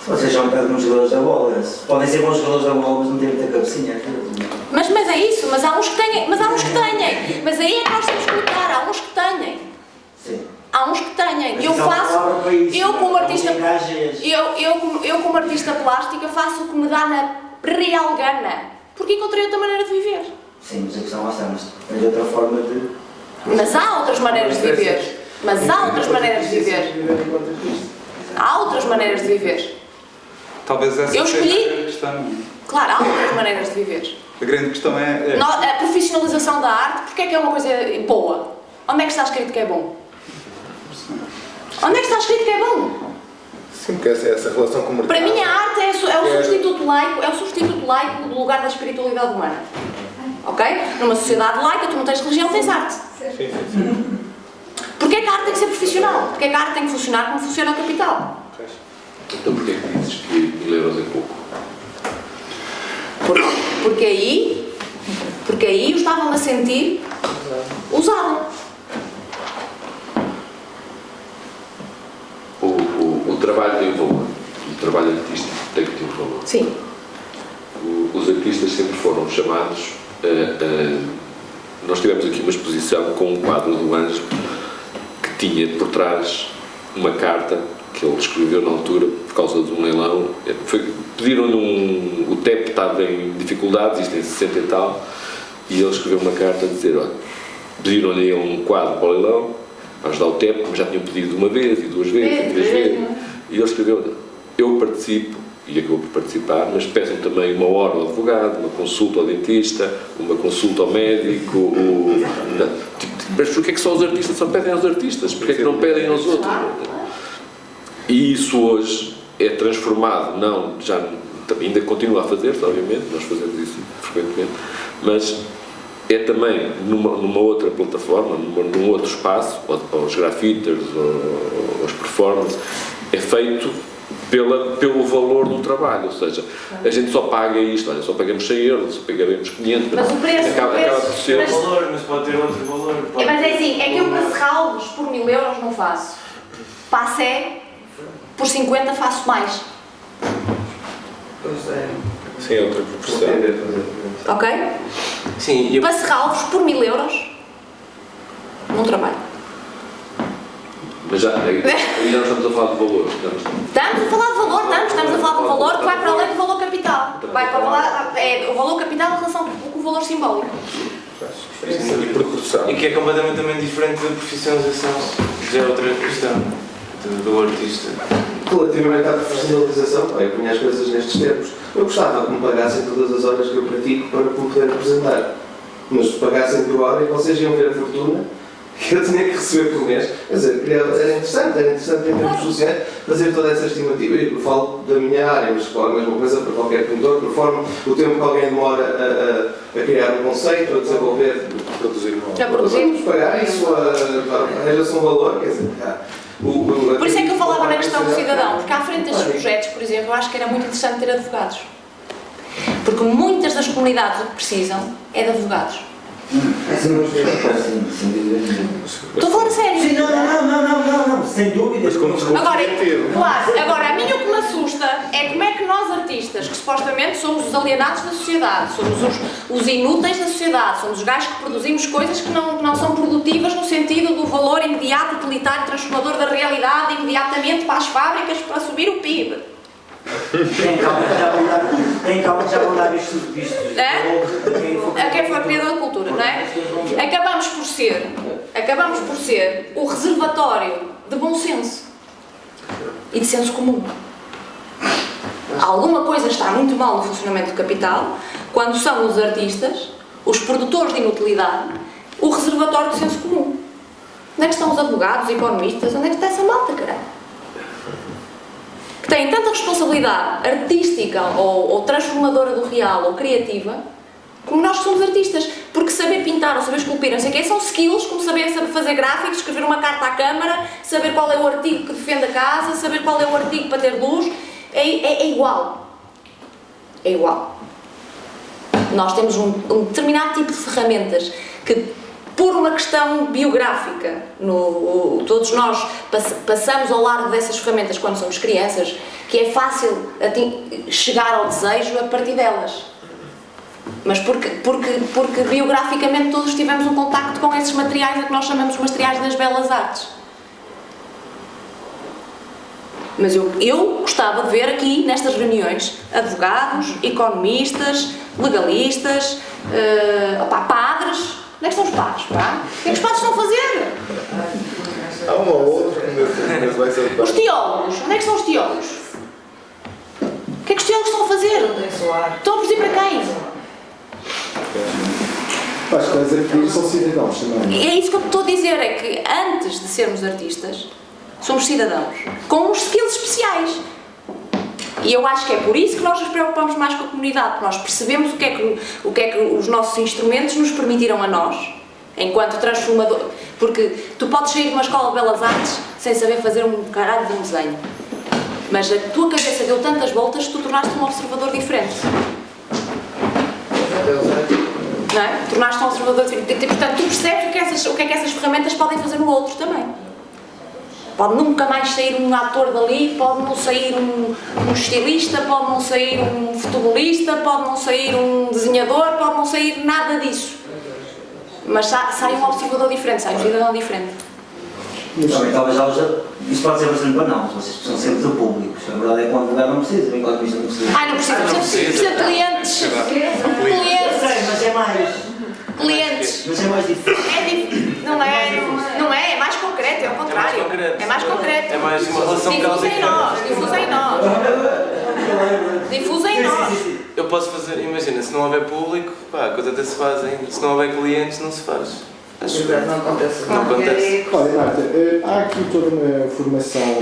Vocês são um bocado bons jogadores da bola. Podem ser bons jogadores da bola, mas não têm muita cabecinha. Mas é isso, mas há uns que têm. Mas aí é que nós temos que lutar, há uns que têm. Sim. Há uns que têm. Eu como artista plástica faço o que me dá na real gana. Porque encontrei outra maneira de viver. Sim, mas a questão lá está, mas tens outra forma de... Mas há outras maneiras de viver. Há outras maneiras de viver. Talvez essa Eu escolhi. seja a questão. Claro, há outras maneiras de viver. A grande questão é... A profissionalização da arte, porque é que é uma coisa boa? Onde é que está escrito que é bom? Onde é que está escrito que é bom? Sim, porque essa relação com o mercado... Para mim a arte é o substituto laico do lugar da espiritualidade humana. Ok? Numa sociedade laica, tu não tens religião, tens arte. Sim. Porquê é que a arte tem que ser profissional? Porquê é que a arte tem que funcionar como funciona o capital? Então porquê é que dizes que 1.000 euros é pouco? Porque aí eu estava-me a sentir usada. O trabalho tem um valor. O trabalho artístico tem que ter um valor. Sim. Os artistas sempre foram chamados nós tivemos aqui uma exposição com um quadro do Ângelo que tinha por trás uma carta que ele escreveu na altura por causa de um leilão. Pediram-lhe o TEP estava em dificuldades, isto em 60 e tal, e ele escreveu uma carta a dizer, olha, pediram-lhe um quadro para o leilão para ajudar o TEP, mas já tinham pedido uma vez, e duas vezes, e três vezes, e ele escreveu, eu participo, e acabou por participar, mas peçam também uma hora ao advogado, uma consulta ao dentista, uma consulta ao médico, mas porquê é que só os artistas só pedem aos artistas? Porquê é que não pedem aos outros? E isso hoje é transformado, ainda continua a fazer-se, obviamente, nós fazemos isso frequentemente, mas é também numa outra plataforma, num outro espaço, aos grafiters, aos performers, é feito pelo valor do trabalho, ou seja, a gente só paga isto, olha, só pagamos 100 euros, só pagaremos 500, mas o preço, acaba por ser... Mas valor, mas pode ter outro valor. Mas é assim, é que eu para serralvos por 1.000 euros não faço. Passé, por 50 faço mais. Pois é. Sim, outra proporção. Ok? Sim, para serralvos por 1.000 euros, não trabalho. Mas já não estamos a falar de valor. Estamos a falar de valor, estamos a falar de um valor que vai para além do valor capital. Vai para o valor capital em relação com o valor simbólico. E proporção. E que é completamente também diferente da profissionalização, já é outra questão do artista. Relativamente à profissionalização, eu punha as coisas nestes termos. Eu gostava que me pagassem todas as horas que eu pratico para me poder apresentar. Mas pagassem por hora e vocês iam ver a fortuna que eu tinha que receber por mês. Quer dizer, era interessante em termos sociais fazer toda essa estimativa. Eu falo da minha área, mas falo a mesma coisa para qualquer pintor, por forma o tempo que alguém demora a criar um conceito, a desenvolver, a produzir vamos pagar isso, arranja-se um valor, quer dizer, por isso é que eu falava na questão do cidadão, porque à frente destes projetos, por exemplo, eu acho que era muito interessante ter advogados. Porque muitas das comunidades o que precisam é de advogados. Estou a falar a sério. Sim, não, sem dúvida. Agora, a mim o que me assusta é como é que nós artistas, que supostamente somos os alienados da sociedade, somos os inúteis da sociedade, somos os gajos que produzimos coisas que não são produtivas no sentido do valor imediato, utilitário, transformador da realidade, imediatamente para as fábricas, para subir o PIB. Tem calma que já vão dar isto. A quem foi criador da cultura, não é? Acabamos por ser o reservatório de bom senso e de senso comum. Alguma coisa está muito mal no funcionamento do capital quando são os artistas, os produtores de inutilidade, o reservatório do senso comum. Onde é que estão os advogados, os economistas? Onde é que está essa malta, caralho? Que têm tanta responsabilidade artística ou transformadora do real ou criativa como nós que somos artistas, porque saber pintar ou saber esculpir, não sei o quê, são skills como saber fazer gráficos, escrever uma carta à câmara, saber qual é o artigo que defende a casa, saber qual é o artigo para ter luz, é igual. É igual. Nós temos um determinado tipo de ferramentas que, por uma questão biográfica, todos nós passamos ao largo dessas ferramentas quando somos crianças, que é fácil chegar ao desejo a partir delas. Mas porque biograficamente todos tivemos um contacto com esses materiais a que nós chamamos materiais das belas artes. Mas eu gostava de ver aqui, nestas reuniões, advogados, economistas, legalistas, padres. Onde é que estão os padres, pá? O que é que os padres estão a fazer? Há uma ou outra, mas vai ser. Os teólogos. Onde é que estão os teólogos? O que é que os teólogos estão a fazer? Estão a produzir para quem? Acho que os artistas são cidadãos também. É isso que eu estou a dizer, é que antes de sermos artistas, somos cidadãos, com uns skills especiais. E eu acho que é por isso que nós nos preocupamos mais com a comunidade, porque nós percebemos o que é que os nossos instrumentos nos permitiram a nós, enquanto transformador. Porque tu podes sair de uma escola de belas artes sem saber fazer um caralho de um desenho. Mas a tua cabeça deu tantas voltas que tu tornaste um observador diferente. Não é? Tornaste um observador diferente. Portanto, tu percebes o que é que essas ferramentas podem fazer no outro também. Pode nunca mais sair um ator dali, pode não sair um estilista, pode não sair um futebolista, pode não sair um desenhador, pode não sair nada disso. Mas sai um observador diferente, sai um cidadão diferente. Talvez isso pode ser bastante banal, vocês precisam sempre do público. A verdade é que o advogado não precisa, o economista não precisa. Não precisa de clientes. Mas é mais. Clientes. Mas é mais difícil. Não é mais concreto, é o contrário. É mais concreto. É mais uma relação difusa em nós. Difusa em nós. Eu posso fazer, imagina, se não houver público, pá, a coisa até se faz ainda. Se não houver clientes, não se faz. Acho que não acontece. Não acontece. Olha, Marta, há aqui toda uma formulação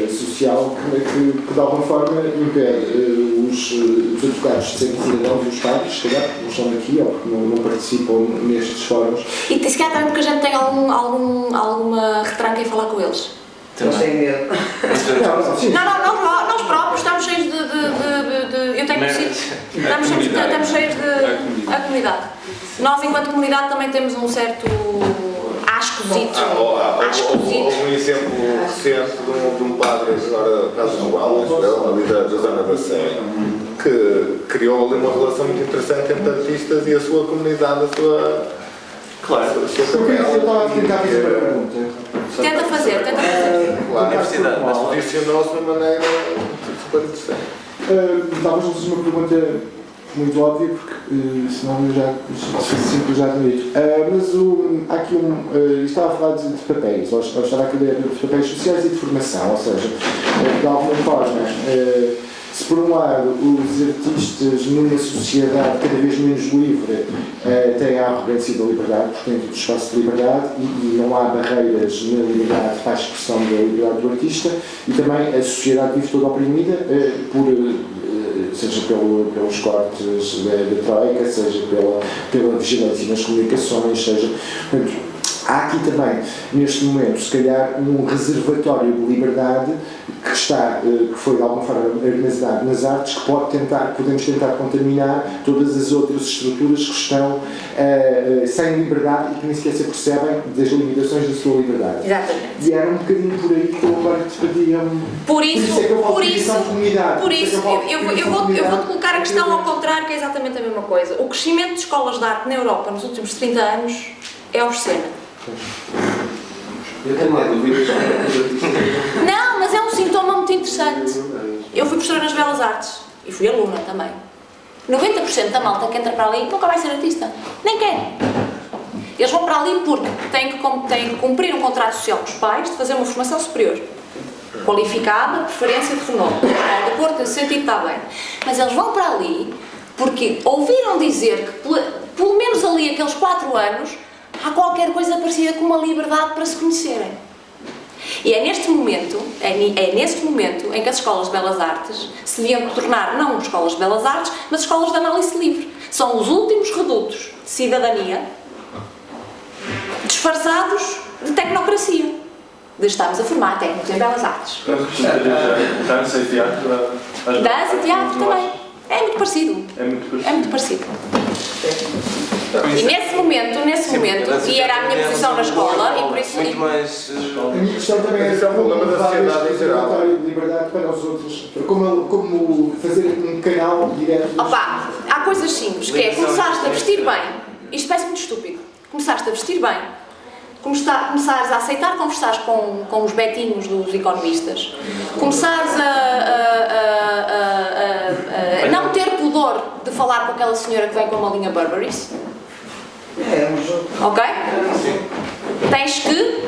social que de alguma forma impede os advogados de serem cidadãos e os padres, se calhar, não estão aqui ou porque não participam nestes fóruns. E se calhar também porque a gente tem alguma retranca em falar com eles. Eles têm medo. Não, nós próprios estamos cheios de eu tenho conhecido. Estamos cheios de a comunidade. Nós, enquanto comunidade, também temos um certo ascozito. Houve um exemplo recente de um padre, agora caso de João, ali da zona da Sé, que criou ali uma relação muito interessante entre artistas e a sua comunidade, a sua. Claro. Eu estava a tentar fazer uma pergunta. Tenta fazer. Universidade. Mas posicionou-se de uma maneira super interessante. Talvez não seja uma pergunta muito óbvia, porque senão eu já tinha dito. Mas há aqui estava a falar de papéis, ou estava a querer de papéis sociais e de formação, ou seja, de alguma forma, se por um lado os artistas numa sociedade cada vez menos livre têm a arrogância da liberdade, porque têm todo o espaço de liberdade e não há barreiras na liberdade para a expressão da liberdade do artista, e também a sociedade vive toda oprimida seja pelos cortes da troika, seja pela vigilância nas comunicações, seja. Portanto, há aqui também, neste momento, se calhar, um reservatório de liberdade que foi de alguma forma armazenado nas artes, que podemos tentar contaminar todas as outras estruturas que estão sem liberdade e que nem sequer se percebem das limitações da sua liberdade. Exatamente. E era um bocadinho por aí que eu agora te pedia. Por isso, eu vou-te eu colocar a questão ao contrário, que é exatamente a mesma coisa. O crescimento de escolas de arte na Europa nos últimos 30 anos é obsceno. Eu tenho dúvidas. Não, mas é um sintoma muito interessante. Eu fui professora nas Belas Artes e fui aluna também. 90% da malta que entra para ali nunca vai ser artista. Nem quer. Eles vão para ali porque têm que cumprir um contrato social com os pais de fazer uma formação superior. Qualificada, preferência de renome. O Porto, nesse sentido, está bem. Mas eles vão para ali porque ouviram dizer que, pelo menos ali, aqueles 4 anos, há qualquer coisa parecida com uma liberdade para se conhecerem. E é neste momento em que as escolas de belas artes se deviam tornar não escolas de belas artes, mas escolas de análise livre. São os últimos redutos de cidadania disfarçados de tecnocracia. De estarmos a formar técnicos em belas artes. Dança e teatro. Dança e teatro também. É muito parecido. É muito parecido. É muito parecido. E nesse momento, e era a minha posição na escola, e por isso... Muito mais... A minha questão também é como levar este relatório de liberdade para os outros, como fazer um canal direto. Opa, há coisas simples, que é começares a vestir bem, isto parece muito estúpido, começares a vestir bem, começares a aceitar conversares com os betinhos dos economistas, começares a não ter pudor de falar com aquela senhora que vem com uma linha Burberry's. É um jogo. Ok? Tens que...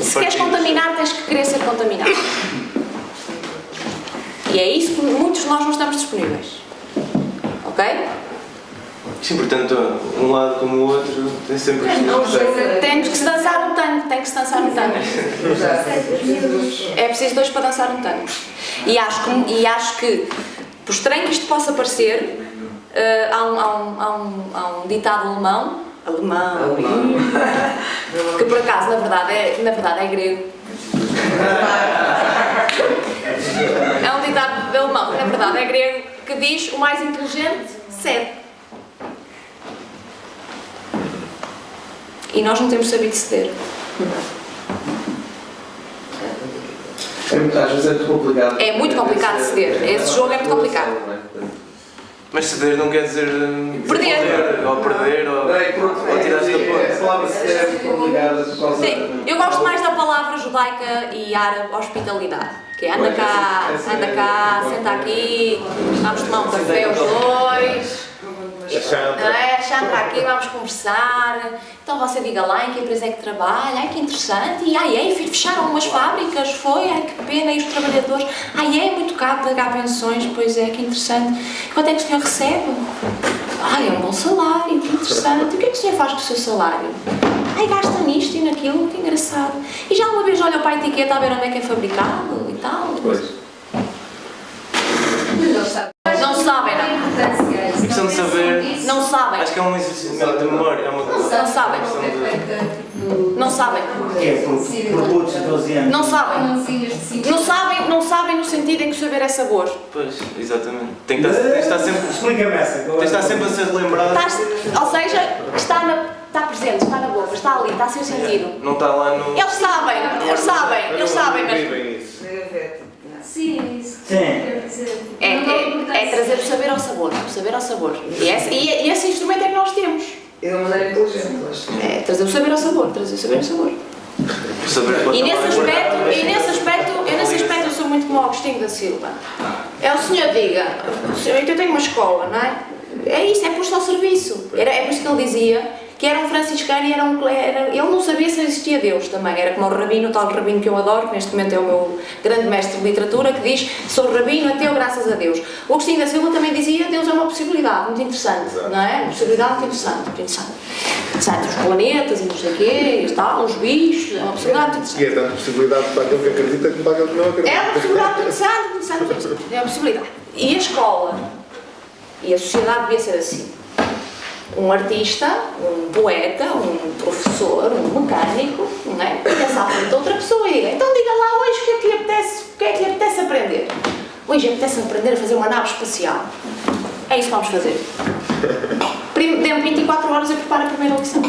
Se queres contaminar, tens que querer ser contaminado. E é isso que muitos de nós não estamos disponíveis. Ok? Sim, portanto, um lado como o outro tem sempre que Temos que se dançar um tango, tem que se dançar um tango. É preciso dois para dançar um tango. E acho que, por estranho que isto possa parecer, há um ditado alemão, que por acaso na verdade é grego. É um ditado alemão, que na verdade é grego, que diz: o mais inteligente cede. E nós não temos sabido ceder. Às vezes é muito complicado. É muito complicado ceder. Esse jogo é muito complicado. Mas ceder não quer dizer perder. Ou tirar-se da ponte. A palavra ceder é muito complicada. Eu gosto mais da palavra judaica e árabe hospitalidade. Que é anda cá, senta aqui, vamos tomar um café os dois. Chantra aqui, vamos conversar. Então você diga lá em que empresa é que trabalha, ai que interessante, e fecharam umas fábricas, foi, ai que pena, e os trabalhadores, é muito caro pagar pensões, pois é, que interessante. Quanto é que o senhor recebe? É um bom salário, que interessante. E o que é que o senhor faz com o seu salário? Gasta nisto e naquilo, que engraçado. E já uma vez olhou para a etiqueta a ver onde é que é fabricado e tal? Pois. Não sabem, não. A questão de saber... Não sabem. Acho que é um exercício de memória. Não sabem. Não sabem. Por putos de 12 anos. Não sabem. Não sabem no sentido em que o saber é sabor. Pois, exatamente. Tem que estar sempre... Explica-me essa. Tem que estar sempre a ser lembrado. Ou seja, está presente, está na boca, está ali, está a ser sentido. Não está lá no... Eles sabem, mas... Sim, isso. É trazer o saber ao sabor. E esse instrumento é que nós temos. É uma maneira inteligente, acho. É trazer o saber ao sabor. E nesse aspecto eu sou muito como o Agostinho da Silva. É o senhor diga, eu tenho uma escola, não é? É isso, é posto ao serviço. É por isso que ele dizia que era um franciscano e ele não sabia se existia Deus também. Era como o rabino, o tal rabino que eu adoro, que neste momento é o meu grande mestre de literatura, que diz: sou rabino, ateu, graças a Deus. O Agostinho da Silva também dizia: Deus é uma possibilidade muito interessante, não é? Uma possibilidade muito interessante. Interessante, os planetas e não sei o quê, e tal, os bichos, é uma possibilidade muito interessante. E é tanta possibilidade para aquele que acredita como para aquele que não acredita. É uma possibilidade muito interessante. É uma possibilidade. E a escola e a sociedade devia ser assim. Um artista, um poeta, um professor, um mecânico, não é? Pensa à frente de outra pessoa e diga: então diga lá hoje o que é que lhe apetece aprender. Hoje apetece aprender a fazer uma nave espacial. É isso que vamos fazer. Dentro de 24 horas eu preparo a primeira lição.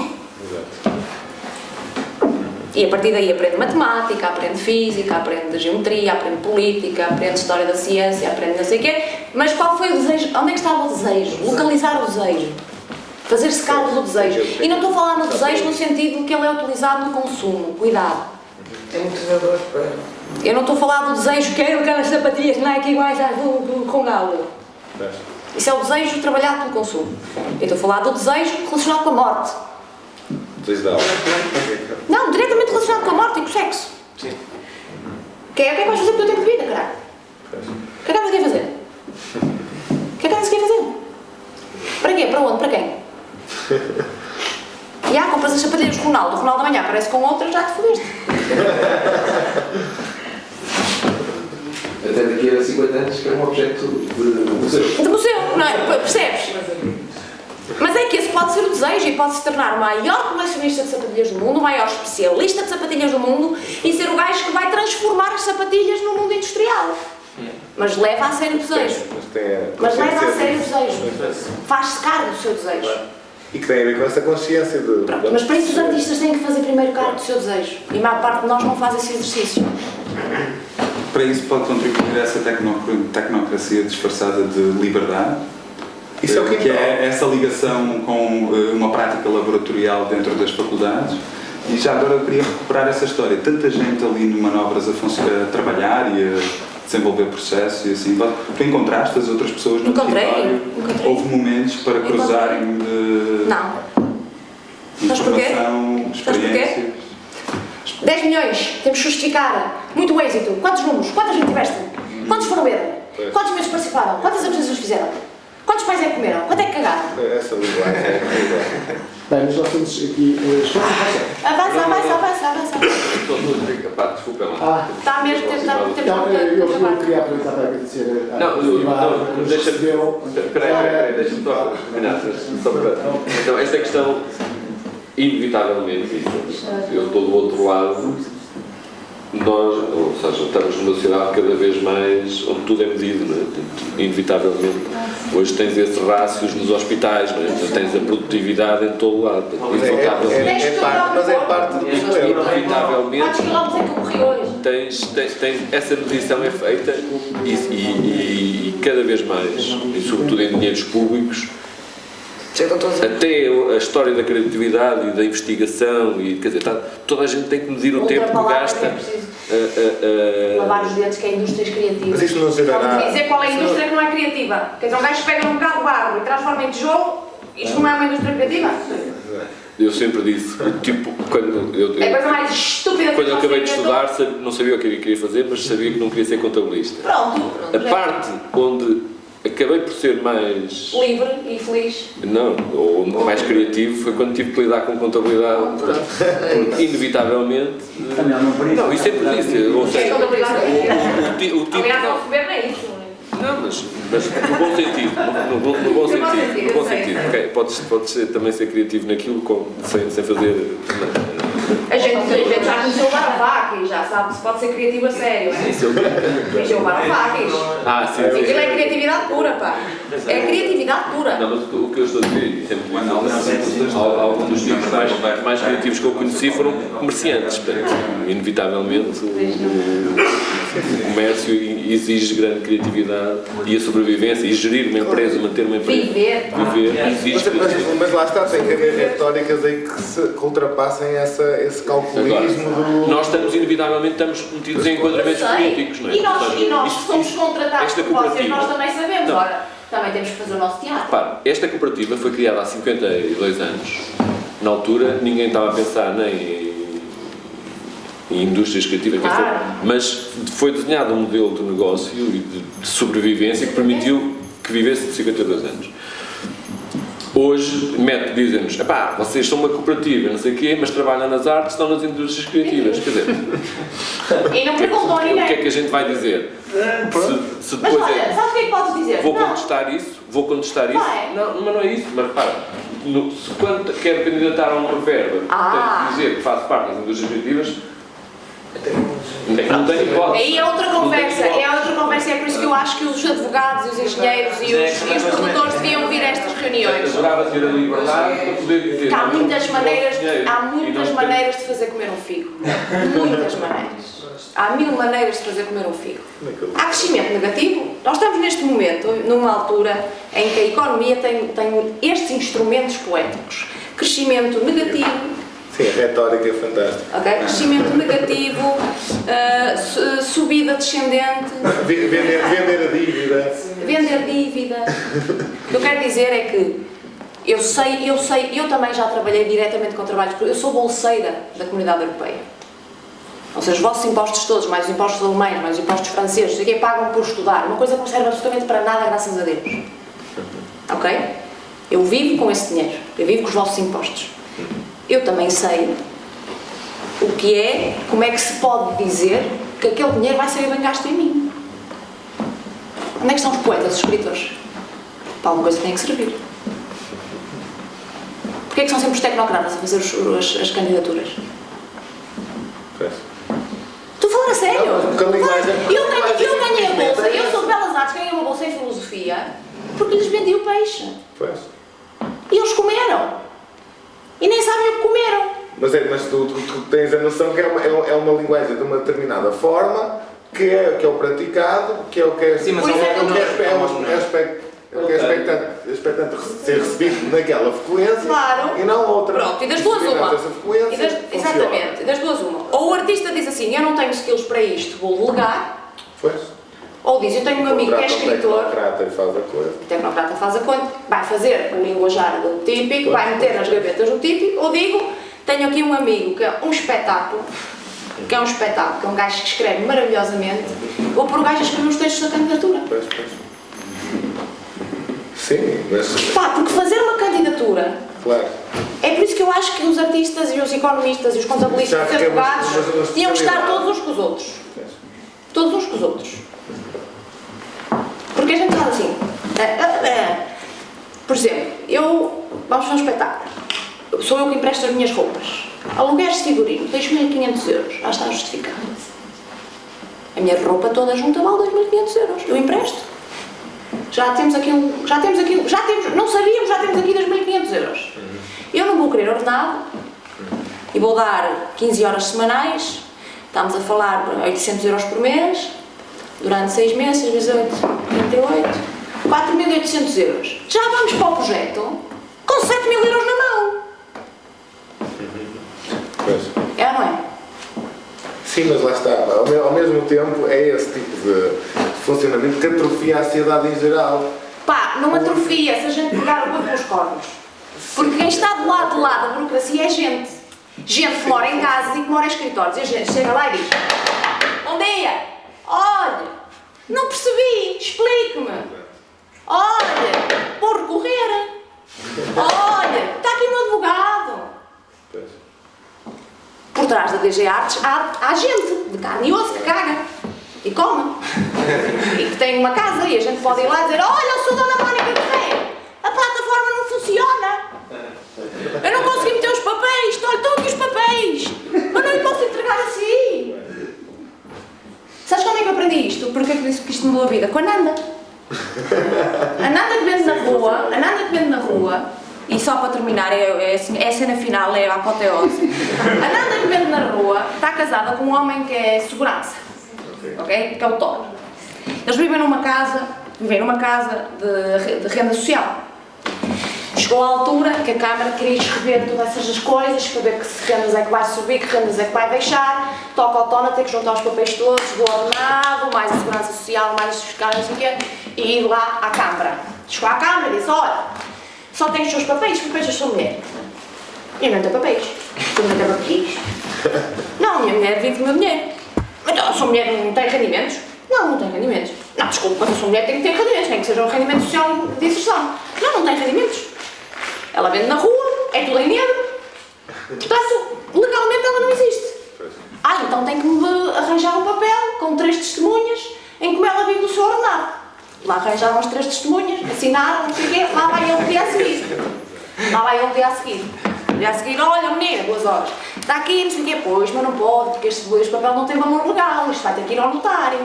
E a partir daí aprende matemática, aprende física, aprende geometria, aprende política, aprende história da ciência, aprende não sei o quê. Mas qual foi o desejo? Onde é que estava o desejo? Localizar o desejo. Fazer-se cargo do desejo. E não estou a falar no desejo no sentido de que ele é utilizado no consumo. Cuidado. É motivador para... Eu não estou a falar do desejo, quero aquelas sapatilhas Nike iguais com galo. Isso é o desejo trabalhado pelo consumo. Eu estou a falar do desejo relacionado com a morte. Não, diretamente relacionado com a morte e com o sexo. Sim. O que é que vais fazer com o teu tempo de vida, caralho? O que é que andas a fazer? O que é que andas a fazer? Para quê? Para onde? Para quem? Compras as sapatilhas do Ronaldo. O Ronaldo amanhã aparece com outras, já te fodeste. Até daqui a 50 anos que é um objeto de museu. De museu, não é? Percebes? Mas é que esse pode ser o desejo e pode se tornar o maior colecionista de sapatilhas do mundo, o maior especialista de sapatilhas do mundo e ser o gajo que vai transformar as sapatilhas no mundo industrial. Mas leva a sério o desejo. Mas leva a sério o desejo. Faz-se cargo do seu desejo. E que tem a ver com essa consciência de... Pronto, mas para isso os artistas têm que fazer primeiro cargo do seu desejo. E a maior parte de nós não faz esse exercício. Para isso pode contribuir essa tecnocracia disfarçada de liberdade. Isso é o que é essa ligação com uma prática laboratorial dentro das faculdades. E já agora eu queria recuperar essa história. Tanta gente ali no Manobras a trabalhar e a desenvolver processos e assim. Tu encontraste as outras pessoas no território? Encontrei. Houve momentos para cruzarem de informação, experiências? 10 milhões, temos que justificar. Muito êxito. Quantos números? Quanta gente tiveste? Quantos foram ver? Quantos meses participaram? Quantas apresentações fizeram? Quantos pais é que comeram? Quanto é que cagaram? Essa linguagem é incrível. Bem, mas nós temos aqui... Avança. Desculpa lá. Está mesmo, temos Eu queria aproveitar para agradecer Não, deixa-me... Espera, deixa-me só terminar. Então, esta questão, inevitavelmente, eu estou do outro lado, nós, ou seja, estamos numa sociedade cada vez mais onde tudo é medido, não é? Inevitavelmente. Hoje tens esses rácios nos hospitais, não é? Tens a produtividade em todo o lado. Mas é parte do problema. Inevitavelmente. Quantos quilómetros é que eu corri hoje? Tens essa medição é feita e cada vez mais, e sobretudo em dinheiros públicos, até a história da criatividade e da investigação, e, quer dizer, toda a gente tem que medir o tempo que gasta. Lavar os dedos, que é indústrias criativas. Mas isso não gerará... Dizer qual é a indústria que não é criativa. Quer dizer, um gajo pega num bocado de barro e transforma em tijolo, isto não é uma indústria criativa? Eu sempre disse, tipo, é a coisa mais estúpida que quando eu acabei de estudar, não sabia o que eu queria fazer, mas sabia que não queria ser contabilista. Pronto. A parte onde acabei por ser mais... livre e feliz. Não, ou mais criativo foi quando tive que lidar com contabilidade. Porque, inevitavelmente... Não, isso sempre disse. Ou seja, o tipo... Aliás, ao governo é isso. Não, mas no bom sentido. No bom sentido. Okay, podes também ser criativo naquilo sem fazer... A gente já conheceu o Varoufakis, já sabe se pode ser criativo a sério. Conheceu o Varoufakis. Sim. Aquilo é criatividade pura, pá. É criatividade pura. Não, mas o que eu estou a dizer, alguns dos tipos mais criativos que eu conheci foram comerciantes. Portanto, inevitavelmente, o comércio exige grande criatividade e a sobrevivência, e gerir uma empresa, manter uma empresa. Viver exige criatividade. Mas lá está, tem que haver retóricas aí que ultrapassem esse calculismo do... Nós inevitavelmente estamos metidos em enquadramentos políticos, não é? E nós somos contratados por vocês, nós também sabemos. Não. Ora, também temos que fazer o nosso teatro. Repara, esta cooperativa foi criada há 52 anos. Na altura, ninguém estava a pensar nem em indústrias criativas, mas foi desenhado um modelo de negócio e de sobrevivência que permitiu que vivesse de 52 anos. Hoje, dizem-nos, vocês são uma cooperativa, não sei o quê, mas trabalham nas artes, estão nas indústrias criativas. Quer dizer, e não perguntam a ninguém. O que é que a gente vai dizer? Se mas depois olha, sabes o que é que podes dizer? Vou contestar isso. Não, mas não é isso. Mas repara, se quando quero candidatar a uma verba, tenho que dizer que faço parte das indústrias criativas, não tenho hipótese. Aí é outra conversa, é por isso que eu acho que os advogados, os engenheiros e os produtores deviam vir a estas reuniões. Adorava ter a liberdade para poder dizer que há muitas maneiras de fazer comer um figo. Muitas maneiras. Há 1000 maneiras de fazer comer um figo. Há crescimento negativo. Nós estamos neste momento, numa altura em que a economia tem estes instrumentos poéticos. Crescimento negativo. Sim, a retórica é fantástica. Okay? Crescimento negativo, subida descendente. Vender a dívida. Vender dívida. O que eu quero dizer é que eu também já trabalhei diretamente com trabalhos, eu sou bolseira da Comunidade Europeia. Ou seja, os vossos impostos todos, mais os impostos alemães, mais os impostos franceses, que pagam por estudar, uma coisa que não serve absolutamente para nada, graças a Deus. Ok? Eu vivo com esse dinheiro, eu vivo com os vossos impostos. Eu também sei como é que se pode dizer que aquele dinheiro vai ser bem gasto em mim. Onde é que estão os poetas, os escritores? Para alguma coisa tem que servir. Porquê é que são sempre os tecnocratas a fazer as candidaturas? Estou a falar a sério. Não, um bocadinho mais. Eu eu ganhei a bolsa, eu sou de Belas Artes, ganhei uma bolsa em filosofia porque lhes vendi o peixe. Pois. E eles comeram. E nem sabem o que comeram. Mas tu tens a noção que é uma linguagem de uma determinada forma, que é o praticado, que é o que é, sim, mas o que é expectante ser recebido naquela frequência, claro. E não outra. Pronto, e das duas uma. Exatamente, e das duas uma. Ou o artista diz assim, eu não tenho skills para isto, vou delegar. Pois. Ou diz, eu tenho um amigo que é escritor. O tecnocrata faz a coisa. O tecnocrata faz a conta, vai fazer o linguajar do típico, vai meter nas gavetas do típico, ou digo, tenho aqui um amigo que é um espetáculo, que é um gajo que escreve maravilhosamente, vou pôr o gajo a escrever os textos da candidatura. Pois. Sim, mas... Porque fazer uma candidatura... Claro. É por isso que eu acho que os artistas e os economistas e os contabilistas e os advogados tinham que estar todos uns com os outros. Todos uns com os outros. Porque a gente fala assim... Por exemplo, vamos fazer um espetáculo. Sou eu que empresto as minhas roupas. Alugueres de figurino, 2.500 euros. Já está justificado. A minha roupa toda junta vale 2.500 euros. Eu empresto. Já temos, não sabíamos, já temos aqui 2.500 euros. Eu não vou querer ordenado e vou dar 15 horas semanais, estamos a falar de 800 euros por mês, durante 6 meses, 6 vezes 8, 38, 4.800 euros. Já vamos para o projeto com 7.000 euros na mão. É ou não é? Sim, mas lá está. Ao mesmo tempo, é esse tipo de funcionamento que atrofia a sociedade em geral. Não atrofia se a gente pegar o boi pelos cornos. Porque quem está do lado de lá da burocracia é gente. Gente que mora em casas e que mora em escritórios. E a gente chega lá e diz: bom dia, olha, não percebi, explique-me. Olha, vou recorrer. Olha, está aqui um advogado. Por trás da DG Artes há gente de carne e osso que caga e come e que tem uma casa e a gente pode ir lá e dizer: olha, eu sou Dona Mónica Guerreiro, a plataforma não funciona, eu não consegui meter os papéis, olha, estão aqui os papéis, mas não lhe posso entregar assim. Sabes quando é que eu aprendi isto? Porque é que disse que isto mudou a vida? Com a Nanda. A Nanda que vende na rua, e só para terminar, é a cena final, é a apoteose. A Nanda que vende na rua está casada com um homem que é segurança, ok? Que é o Thor. Eles vivem numa casa de renda social. Chegou a altura que a Câmara queria escrever todas essas coisas para ver que rendas é que vai subir, que rendas é que vai deixar. Toca ao Tona ter que juntar os papéis todos, do ordenado, mais a segurança social, mais os fiscais, não sei o quê, e ir lá à Câmara. Chegou à Câmara e disse: olha, só tem os seus papéis da sua mulher. Eu não tenho papéis. Eu não tenho papéis. Não, a minha mulher vive do meu dinheiro. Então a sua mulher não tem rendimentos? Não tem rendimentos. Não, desculpa, mas a sua mulher tem que ter rendimentos, tem que ser um rendimento social de inserção. Não tem rendimentos. Ela vende na rua, é tudo em negro. Portanto, legalmente ela não existe. Então tem que me arranjar um papel com 3 testemunhas em que ela vive do seu ordenado. Lá arranjaram as 3 testemunhas, assinaram, não sei o quê, lá vai ele no dia a seguir. No dia a seguir, olha menina, 2 horas. Está aqui, não sei o quê, pois, mas não pode, porque este papel não tem valor legal, isto vai ter que ir ao notário.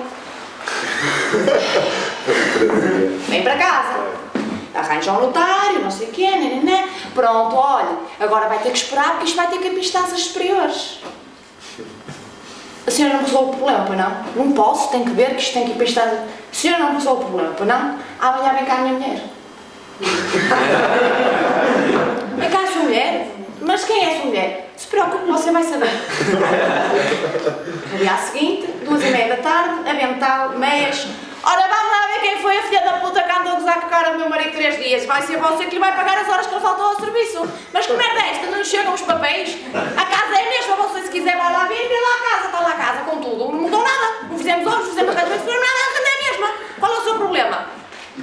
Vem para casa. Arranja ao notário, não sei o quê, Pronto, olha, agora vai ter que esperar porque isto vai ter que ir para instâncias superiores. A senhora não resolve o problema, pois não? Não posso, tenho que ver que isto tem que ir para instâncias. A senhora não resolve o problema, pois não? Amanhã vem cá a minha mulher. Vem cá a sua mulher? Mas quem é a sua mulher? Se preocupe, você vai saber. No dia seguinte, 2h30 da tarde, avental, meias. Ora, vamos lá ver quem foi a filha da puta que andou a gozar com a cara do meu marido 3 dias. Vai ser você que lhe vai pagar as horas que lhe faltou ao serviço. Mas que merda é esta? Não lhe chegam os papéis? A casa é mesmo, você se quiser vai lá ver e vê lá a casa. Está lá a casa com tudo. Não mudou nada. Não fizemos obras, não fizemos nada, não fizemos nada, a casa é a mesma. Qual é o seu problema?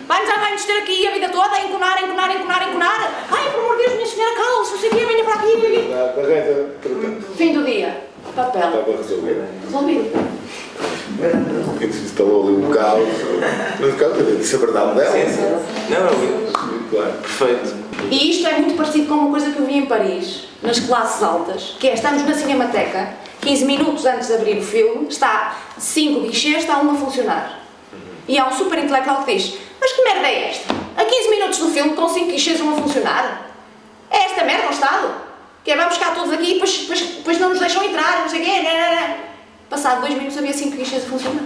Vai-nos ter aqui a vida toda a enconar. Ai, por amor de Deus, minha senhora, calma-se, não sei o quê, venha para aqui. Fim do dia. Papel. Estava resolvido. Instalou ali um caos. Mas o caos, isso é verdade dela. Sim. Não, claro. Perfeito. E isto é muito parecido com uma coisa que eu vi em Paris, nas classes altas, que é, estamos na Cinemateca, 15 minutos antes de abrir o filme, está 5 guichês, está um a funcionar. E há um super intelectual que diz: mas que merda é esta? A 15 minutos do filme com 5 guichês a funcionar? É esta merda o Estado? Que é, vamos cá todos aqui e depois não nos deixam entrar, não sei o quê. Passado 2 minutos havia 5 guichês a funcionar.